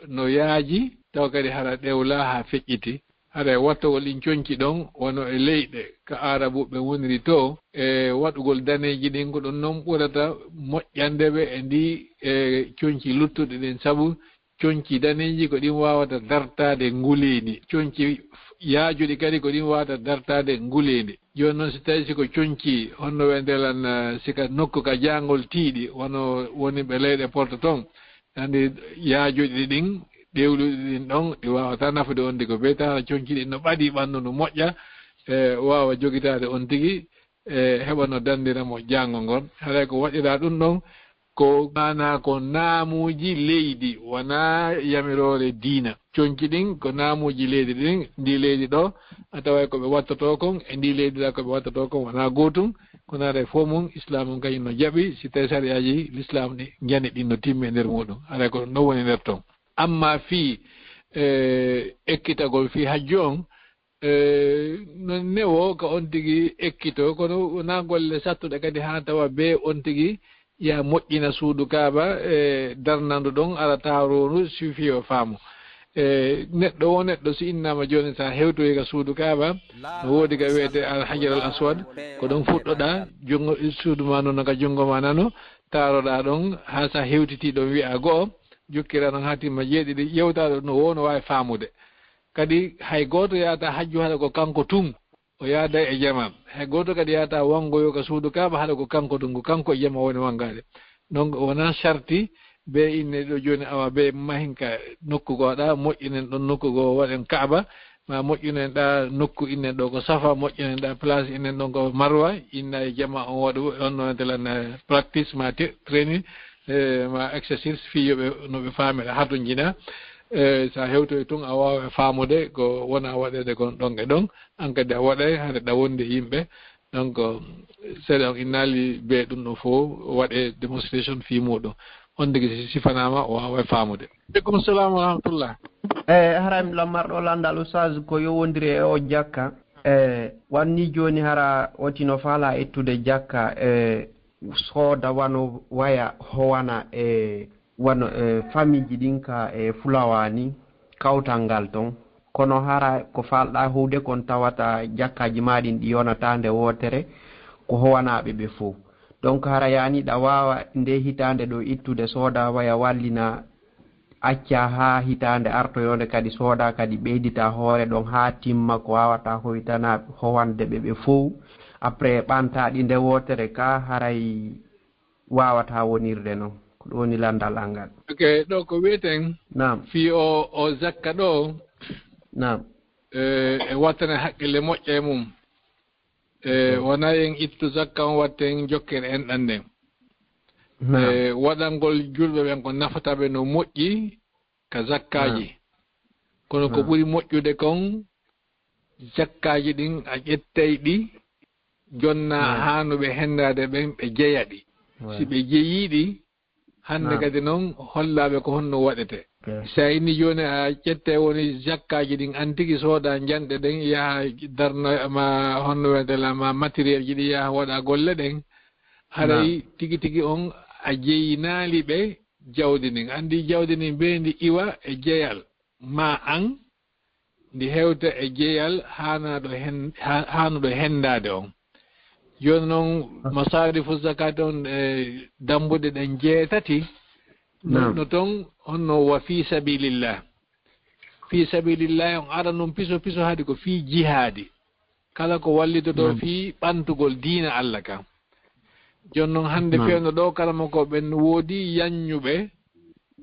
no yaaji taw kadi hara ɗewla ha feƴƴiti haɗa wattogol ɗin coñci ɗon wono e leyɗe ko arabuɓe woniri to e waɗugol daneji ɗin ko ɗum noon ɓurata moƴƴandeɓe e ndi e coñci luttuɗe ɗin saabu coñci daneji ko ɗin wawata dartade nguleydi coñci yaajuɗi kadi ko ɗin wawata dartade nguleydi joni noon so tawi siko coñci honno ɓe ndelan sika nokku ka jangol tiiɗi wono woni ɓe leyɗe porte toon andi yaajuɗi ɗin ɗewluɗi ɗin ɗon ɗi wawata nafude on tigi ko ɓeytata coñci ɗin no ɓaɗi ɓandu no moƴƴa wawa jogitade on tigi heɓa no dandiramo jango ngon haɗa ko waɗira ɗum ɗon ko mana ko naamuji leydi wona yamirore diina coñci ɗin ko naamuji leydi ɗin ndi leydi ɗo a tawa koɓe wattoto kon e ndi leydi ɗa koɓe wattoto kon wona gotum kono aɗa fo mum islam um kañum no jaaɓi si tawi sariyaji l'islam ɗi jani ɗin no timmi e nder muɗum aɗa ko no woni nder ton amma fii ekkitagol fii hajju on non newo ko on tigi ekkito kono na golle sattude kadi ha tawa be on tigi ya moƴƴina suudu kaaba darnandu ɗon ara tawronu sufi o faamu neɗɗo wo neɗɗo so innama joni sa hewtoyi ka suudu kaaba no woodi ka wiyete al hajar al aswad ko ɗon fuɗɗoɗa jungo suudu ma noon ka jungo ma nano taroɗa ɗon ha sa hewtiti ɗon wiya go'o jokkira noon ha timma jeeɗiɗi yewtaɗo no wo no wawi faamude kadi hay goto yata hajju haɗa ko kanko tum o yaada e jama hay goto kadi yata wangoyo ka suudu kaaba haɗa ko kanko ɗum ko kanko e jama woni wangade donc wona sarti be inne ɗo joni awa be mahinka nokku goɗa moƴƴinen ɗon nokku go waɗen kaaba ma moƴƴinen ɗa nokku innen ɗo ko safa moƴƴinen ɗa place innen ɗon ko marwa inna e jama on waɗa on noon telan practice ma training ma exercice fiyoɓe noɓe faamira hato jina sa hewtoy tun a wawa faamude ko wona waɗede kon ɗon e ɗon an kadi a waɗay hade ɗawonde yimɓe donc seeɗa on innali be ɗum ɗo fof waɗe démonstration fi muɗum on tigi sifanama o wawa faamude. Aleykum salam wa rahmatullah. Haram lammarɗo landal oustaz ko yowodiri e o jakka wanni joni hara otino faala ettude jakka sooda wano waya howana wano famille ji ɗin ka fulawani kawtal ngal ton kono hara ko falɗa huude kon tawata jakkaji maɗin ɗi yonata nde wotere ko howanaɓe ɓe fof donc hara yaniɗa wawa nde hitande ɗo ittude sooda waya wallina acca ha hitande artoyonde kadi sooda kadi ɓeydita hoore ɗon ha timma ko wawata hoytana howande ɓe fof après ɓantaɗi nde wotere ka haray wawata wonirde noon ko ɗo woni landal angal. Ok ɗo ko wiyeten nam fi o zakka ɗo nam e wattane haqqille moƴƴe e mum wona en ittu zakka on watten jokkere en ɗan nden waɗangol julɓe ɓen ko nafataɓe no moƴƴi ka zakkaji kono ko ɓuri moƴƴude kon zakkaji ɗin a ƴettay ɗi jonna hanuɓe hendade ɓen ɓe jeeya ɗi si ɓe jeeyiɗi hande kadi noon hollaɓe ko honno waɗete sa inni joni a ƴette woni zakkaji ɗin antigi sooda janɗe ɗen yaha darno ma honno wetela ma matériel ji ɗi yaha waɗa golle ɗen haray tigi tigi on a jeyinaali ɓe jawdi ndin andi jawdi ndin be ndi iwa e jeyal ma an ndi hewta e jeyal hanuɗo hendade on joni noon masarifu zakate on dambude ɗen jeetati no toon honno wa fi sabilillah on ara noon piso piso haadi ko fi jihaadi kala ko wallitoto fi ɓantugol diina Allah kam joni noon hande fewno ɗo kalama ko ɓen woodi yanñuɓe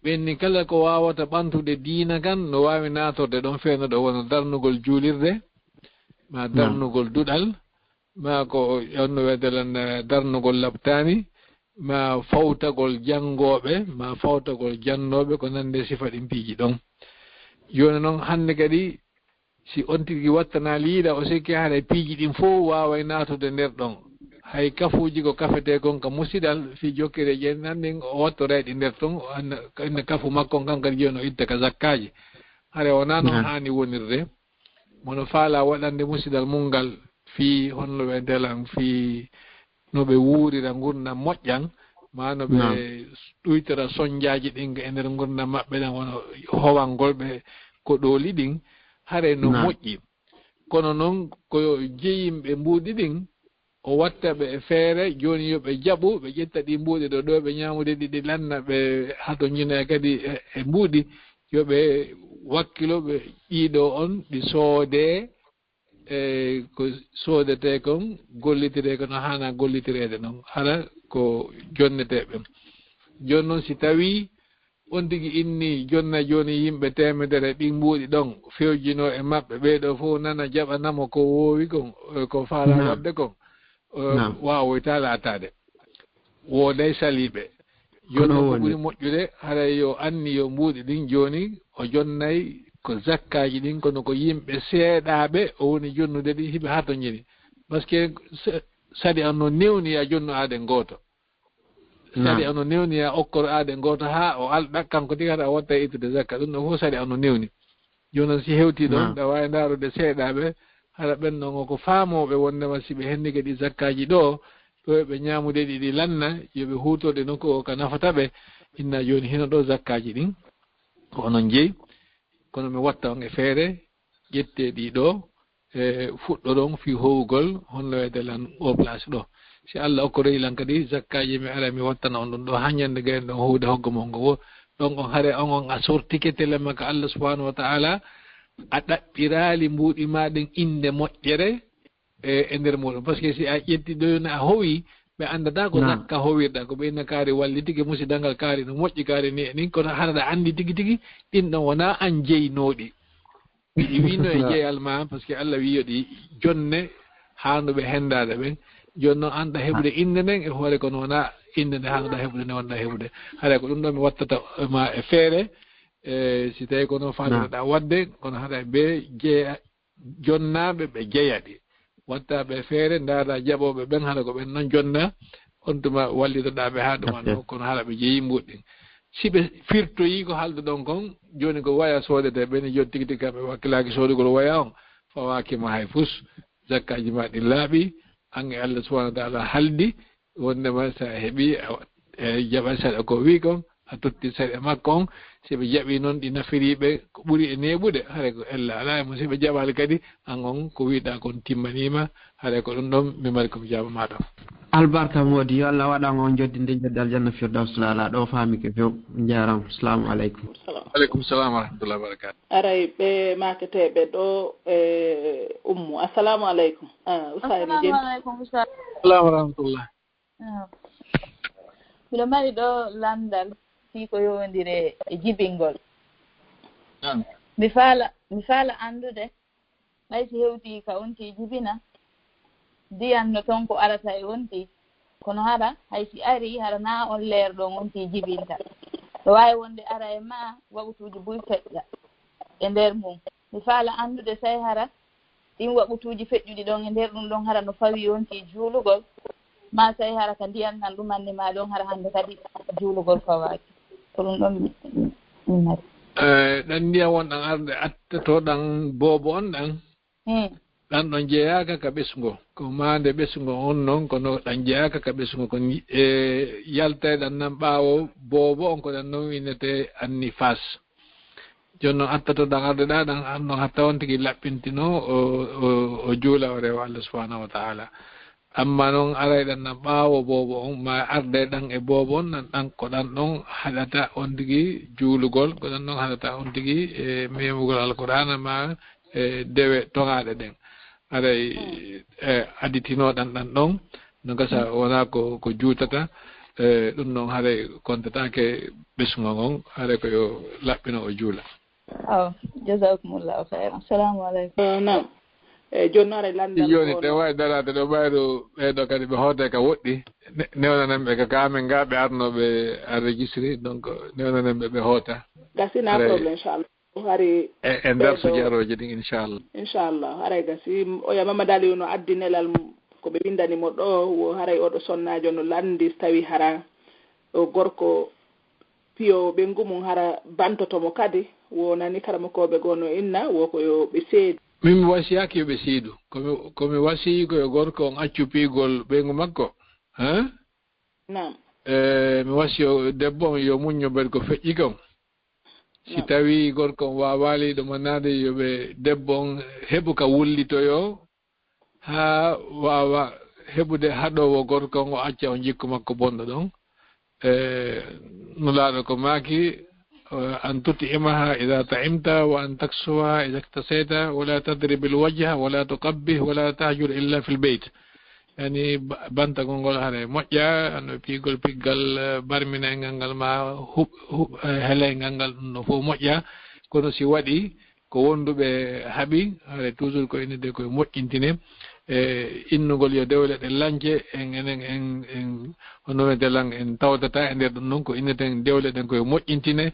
ɓenni kala ko wawata ɓantude diina kan no wawi natorde ɗon fewno ɗo wono darnugol juulirde ma darnugol duɗal ma ko onno wedelan darnugol labtani ma fawtagol jangoɓe ma fawtagol jannoɓe ko nande sifa ɗin piiji ɗon joni noon hande kadi si on tigi wattana liiɗa o sikki haɗa piiji ɗin fof waway natude nder ɗon hay kafuji ko kafete kon ka musidal fi jokkire jen nandin o wattoreɗi nder ton inde kafu makko kan kadi joni o itta ka zakkaji hare wona noon hani wonirde mono faala waɗande musidal mungal fi honno ɓe ndelan fi no ɓe wuurira gurdam moƴƴan ma no ɓe ɗuytora soñjaji ɗin e nder gurdam maɓɓe ɗen wono howangol ɓe ko ɗooli ɗin hare no moƴƴi kono noon ko jeyimɓe mbuuɗi ɗin o watta ɓe e feere joni yoɓe jaɓu ɓe ƴetta ɗi mbuuɗi ɗo ɗo ɓe ñamude ɗiɗi lanna ɓe hato jina kadi e mbuuɗi yoɓe wakkilo ɓe ɗiɗo on ɗi soode ko soodete kon gollitire ko no hana gollitirede noon hala ko jonneteɓe joni noon si tawi on tigi inni jonna joni yimɓe temedere ɗin mbuuɗi ɗon fewjino e maɓɓe ɓeɗo fof nana jaɓanamo ko wowi kon ko faala wadde kon wawoyta laatade wooday saliɓe joni ko ɓuuri moƴƴude haray yo anni yo mbuuɗi ɗin joni o jonnay ko zakkaji ɗin kono ko yimɓe seeɗaɓe o woni jonnude ɗi hiɓe ha to jini par ce que sadi anno newni a jonnu aden goto sadi anno newni a okkoro aden goto ha o alɗa kanko tigi haɗa watta ittude zakka ɗum ɗo fof sadi anno newni jonon si hewti ɗon ɗa wawi ndarude seeɗaɓe haɗa ɓen ɗon ko faamoɓe wondema si ɓe henni kadi zakkaji ɗo ɗo ɓe ñamude ɗiɗi lanna yoɓe hutorde nokku o ka nafataɓe inna joni hino ɗo zakkaji ɗin ko onon jeeyi kono mi watta on e feere ƴette ɗiɗo fuɗɗo ɗon fi howugol honno wiyete lan o place ɗo si Allah okkoreyi lan kadi zakkaji mi ara mi wattana on ɗum ɗo hañande gayen ɗon howde hoggo mon ngo wo ɗon on haare on a sortike telema ka Allah subhanahu wa ta'ala a ɗaɓɓirali mbuɗi maɗen inde moƴƴere e nder muɗum par ce que si a ƴetti ɗoyno a howi ɓe andata ko zakka howirɗa ko ɓeyna kaari walli tigi musidalngal kaari no moƴƴi kaari ni e nin kono haɗaɗa andi tigi tigi ɗin ɗon wona an jeynoɗi ɗi wino e jeeyal ma par ce que Allah wiyoɗi jonne handuɓe hendade ɓen joni noon anɗa heɓude inde nden e hoore kono wona inde nde hannuɗa heɓude nde wonɗa heɓude haɗa ko ɗum ɗo mi wattata ma e feere si tawi kono fanuɗa wadde kono haɗa ɓe jeeya jonnaɓe ɓe jeeyaɗi wattaɓe feere ndaara jaɓoɓe ɓen haɗa ko ɓen noon jonna on tuma wallitoɗaɓe ha ɗuman kono haɗa ɓe jeeyi mbuɗɗin si ɓe firtoyi ko haalde ɗon kon joni ko waya soodete ɓeni joni tigi tigi kamɓe wakkilaki soodugol waya on fawakima hay fus zakkaji ma ɗi laaɓi an e Allah subhanahu wa ta'ala haldi wondema sa heeɓi jaɓa saɗa ko wi kon a totti saɗe makko on si ɓe jaɓi noon ɗi nafiriɓe ko ɓuuri e neɓude haɗa ko ella ala mo si ɓe jaɓali kadi an on ko wiɗa kon timmanima haɗa ko ɗum ɗon mi mari komi jaɓa maɗo albarka modi yo Allah waɗan on joddinde jodde aljanna firdaus lala ɗo faami ke few jaram assalamu aleykum aleykum salam wa rahmatullahi wa barakatuh aray ɓe maketeɓe ɗo e ummu assalamu aleykum usayni jen assalamu wa rahmatullah miɗo mari ɗo landal fi ko yowodire e jibingol mi faala andude ɓay si hewti ka onti jibina ndiyanno toon ko arata e onti kono haɗa hay si ari haɗa na on leer ɗon onti jibinta ɗo wawi wonde ara e ma waɓutuji buy feƴƴa e nder mum mi faala andude say hara ɗin waɓutuji feƴƴuɗi ɗon e nder ɗum ɗon hara no fawi onti juulugol ma say hara ka ndiyan nan ɗumanni ma ɗon hara hande kadi juulugol fawaki ko ɗum ɗon min mari ɗan ndiyan wonɗan arde attatoɗan boobo on ɗan ɗan ɗon jeeyaka ka ɓesgo ko mande ɓesgo on noon kono ɗan jeeyaka ka ɓesgo ko yaltay ɗan nan ɓaawo boobo on ko ɗan noon winnete anni fas joni noon attatoɗan arde ɗa ɗan an noon hatta on tigi laɓɓintino o juula o rewa Allah subhanahu wa ta'ala amma noon arayɗan nan ɓaawo boobo on ma arde ɗan e boobo on nan ɗan ko ɗan ɗon haɗata on tigi juulugol ko ɗan ɗon haɗata on tigi e memugol alqur'ana ma e dewe toŋaɗe ɗen aɗay additinoɗan ɗan ɗon no gasa wona ko juutata ɗum noon haɗay kontatake ɓesgo on haɗay koyo laɓɓino o juula jasakumullahu khairan assalamu aleykum nam e joni noon aɗa landal joni te wawi darade ɗo ɓayɗo ɓeɗo kadi ɓe hoode ka woɗɗi newnananɓe ka kamen ga ɓe arnoɓe enregistré donc newnananɓe ɓe hoota gasina probléme inchallah hari e nder so jaroje ɗin inchallah haray gasi oya Mamadou Aliou no addi nelal ko ɓe windanimo ɗo wo haray oɗo sonnajo no landi tawi hara o gorko piyo ɓe ngumum hara bantotomo kadi wonani karamakoɓe gono inna wo koyo ɓe seedi min mi wasiyaki yoɓe siidu komi wasi koyo gorko on accu piigol ɓeygu makko nam mi wasi yo debbo on yo muñño ɓeɗ ko feƴƴi kon si tawi gorko on wawali ɗuma nade yoɓe debbo on heɓu ka wullitoyo ha wawa heɓude haɗowo gorko on o acca o jikku makko bonɗo ɗon nulaɗo ko maki أن تطعمها إذا طعمت وأن تكسوها إذا اكتسيت ولا تضرب الوجه ولا تقبه ولا تهجر إلا في البيت يعني بنت غونغول هاري موجا أنو بيغول بيغال برمينا غانغال ما هلا غانغال نفو موجا كونو سي وادي ko wonduɓe haaɓi haɗa toujours ko innide koye moƴƴintine innugol yo dewle ɗe lance en hono wiyete lan en tawdata e nder ɗum noon ko inneten dewle ɗen koye moƴƴintine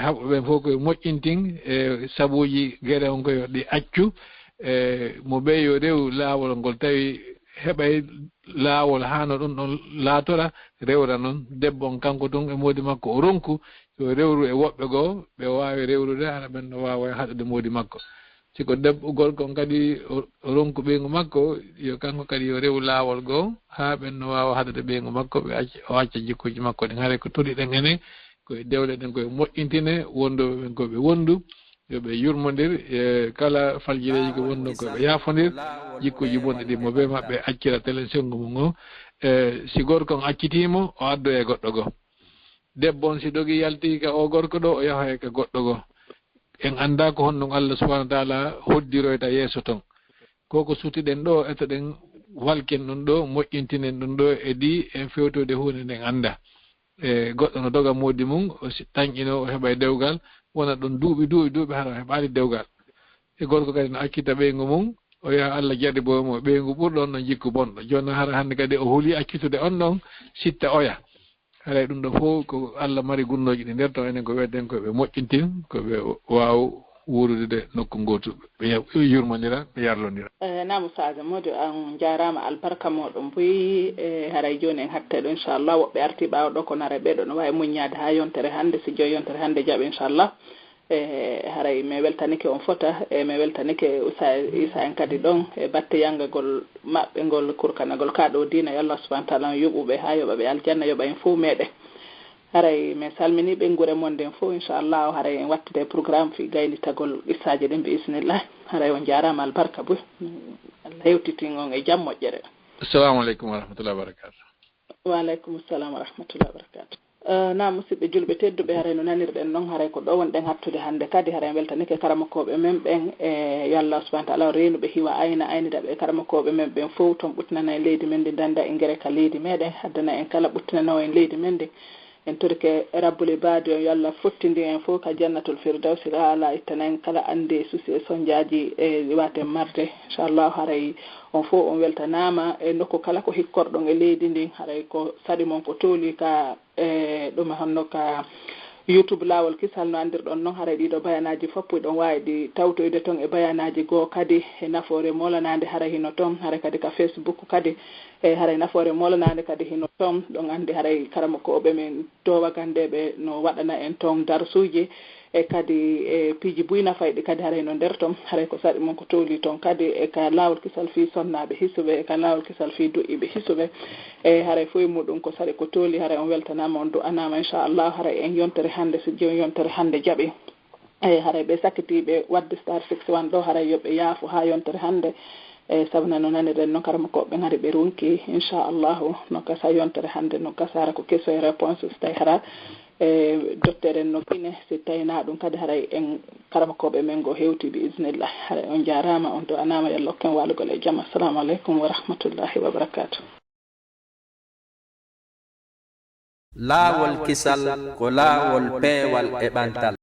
haɓɓoɓen fof koye moƴƴintin sabuji gueɗe on koye ɗi accu mo ɓey yo rew laawol ngol tawi heɓay laawol hano ɗum ɗon laatora rewra noon debbo on kanko ɗum e moodi makko o ronku yo rewru e woɓɓe goo ɓe wawi rewrude hara ɓen no wawa haɗude moodi makko siko debbo gorko on kadi o ronku ɓeygu makko yo kanko kadi yo rew laawol goo ha ɓen no wawa haɗude ɓeygu makko o acca jikkuji makko ɗin haare ko toliɗen ene koye dewle ɗen koye moƴƴintine wondoɓe ɓen koɓe wondu yoɓe yurmodir e kala faljireji ko wonno koɓe yaafodir jikkuji bonɗi ɗi mo be maɓɓe accira télé sengu mum o si gorko on accitimo o addo e goɗɗo goo debbo on si dogi yalti ka o gorko ɗo o yaha e ka goɗɗo goo en anda ko honno Allah subhanahu wa ta'ala hoddiroyta yeeso ton koko sutiɗen ɗo etoɗen walken ɗum ɗo moƴƴintinen ɗum ɗo e ɗi en fewtode hunde nden anda e goɗɗo no doga moodi mum o tañƴino o heɓa e dewgal wona ɗon duuɓi hara o heɓali dewgal e gorko kadi no accita ɓeygu mum o yaha Allah jaɗi bomo ɓeygu ɓurɗo on ɗon jikku bonɗo joni hara hannde kadi o huuli accitude on ɗon sitta oya haray ɗum ɗo fof ko Allah mari gunnoji ɗi nder taw enen ko wedden koɓe moƴƴintin koɓe waw wurude nokku gotu ɓe yurmodira ɓe yarlodira namu saga modi an jarama albarka moɗon boyi haray joni en hatta ɗo inchallah woɓɓe arti ɓawa ɗo ko nara ɓeɗo no wawi muññade ha yontere hande si joyi yontere hande jaaɓe inchallah haray mi weltanike on fota mi weltanike Isa en kadi ɗon e batte yangagol maɓɓe ngol kurkanagol kaɗo dina yo Allah subhanahu wa ta'ala yuɓuɓe ha yoɓaɓe aljanna yoɓa en fo meɗen haray mi salmini ɓe gure mon nden fof inchallah haray en wattude programme fi gaynitagol qissaji ɗin bi isnillah haray on jarama albarka boy Allah hewtitin on e jam moƴƴere. Assalamu aleykum wa rahmatullahi wa barakatuh. Wa aleykum assalam wa rahmatullahi wa barakatuh. na musidɓe julɓe tedduɓe haray no nanirɗen noon haray ko ɗo wonɗen hattude hannde kadi haray weltanike karamakoɓe men ɓen e yo Allah subahana taala reenuɓe hiwa aynida ɓe karamakoɓe men ɓen fof toon ɓuttinana en leydi men ndi danda en guere ka leydi meɗen haddana en kala ɓuttinanowo en leydi men ndi en torike rabbule baadi on yo Allah fottindi en fof ka jannatul firdawsi ala ittana en kala ande susi e sonjaji e waten marde inchallah haray on fof on weltanama e nokku kala ko hikkorɗon e leydi ndin haray ko saɗi mon ko tooli ka ɗum honno ka YouTube Laawol Kisal no andirɗon noon haray ɗiɗo bayanaji foppuy ɗon wawi ɗi tawtoyde toon e bayanaji goo kadi e nafoore molanade haray hino toon haray kadi ka Facebook kadi e haray nafoore molanade kadi hino toon ɗon andi haray karamakoɓe men dowagandeɓe no waɗana en toon darsuji e kadi e piiji buyna fayɗi kadi haray no nder toon haray ko saɗi mon ko tooli toon kadi e ka Laawol Kisal fi sonnaɓe hisuɓe e ka Laawol Kisal fi du'iɓe hisuɓe e haray foye muɗum ko saɗi ko tooli haray on weltanama on du'anama inchallah haray en yontere hande so joni yontere hande jaaɓi e haray ɓe sakkitiɓe wadde star 61 ɗo haray yoɓe yaafo ha yontere hande e sabuna no naniren noon karamakoɓe ngari ɓe runki inchallahu no gasa yontere hande no gasara ko question et réponse so tawi hara e docteur en no kine si tawina ɗum kadi haray en karamakoɓe men go hewti bi isnillah haray on jarama on do anama yallah ken walugol e jaam. Assalamu aleykum wa rahmatullahi wa barakatuh. Laawol Kisal ko laawol peewal e ɓantal.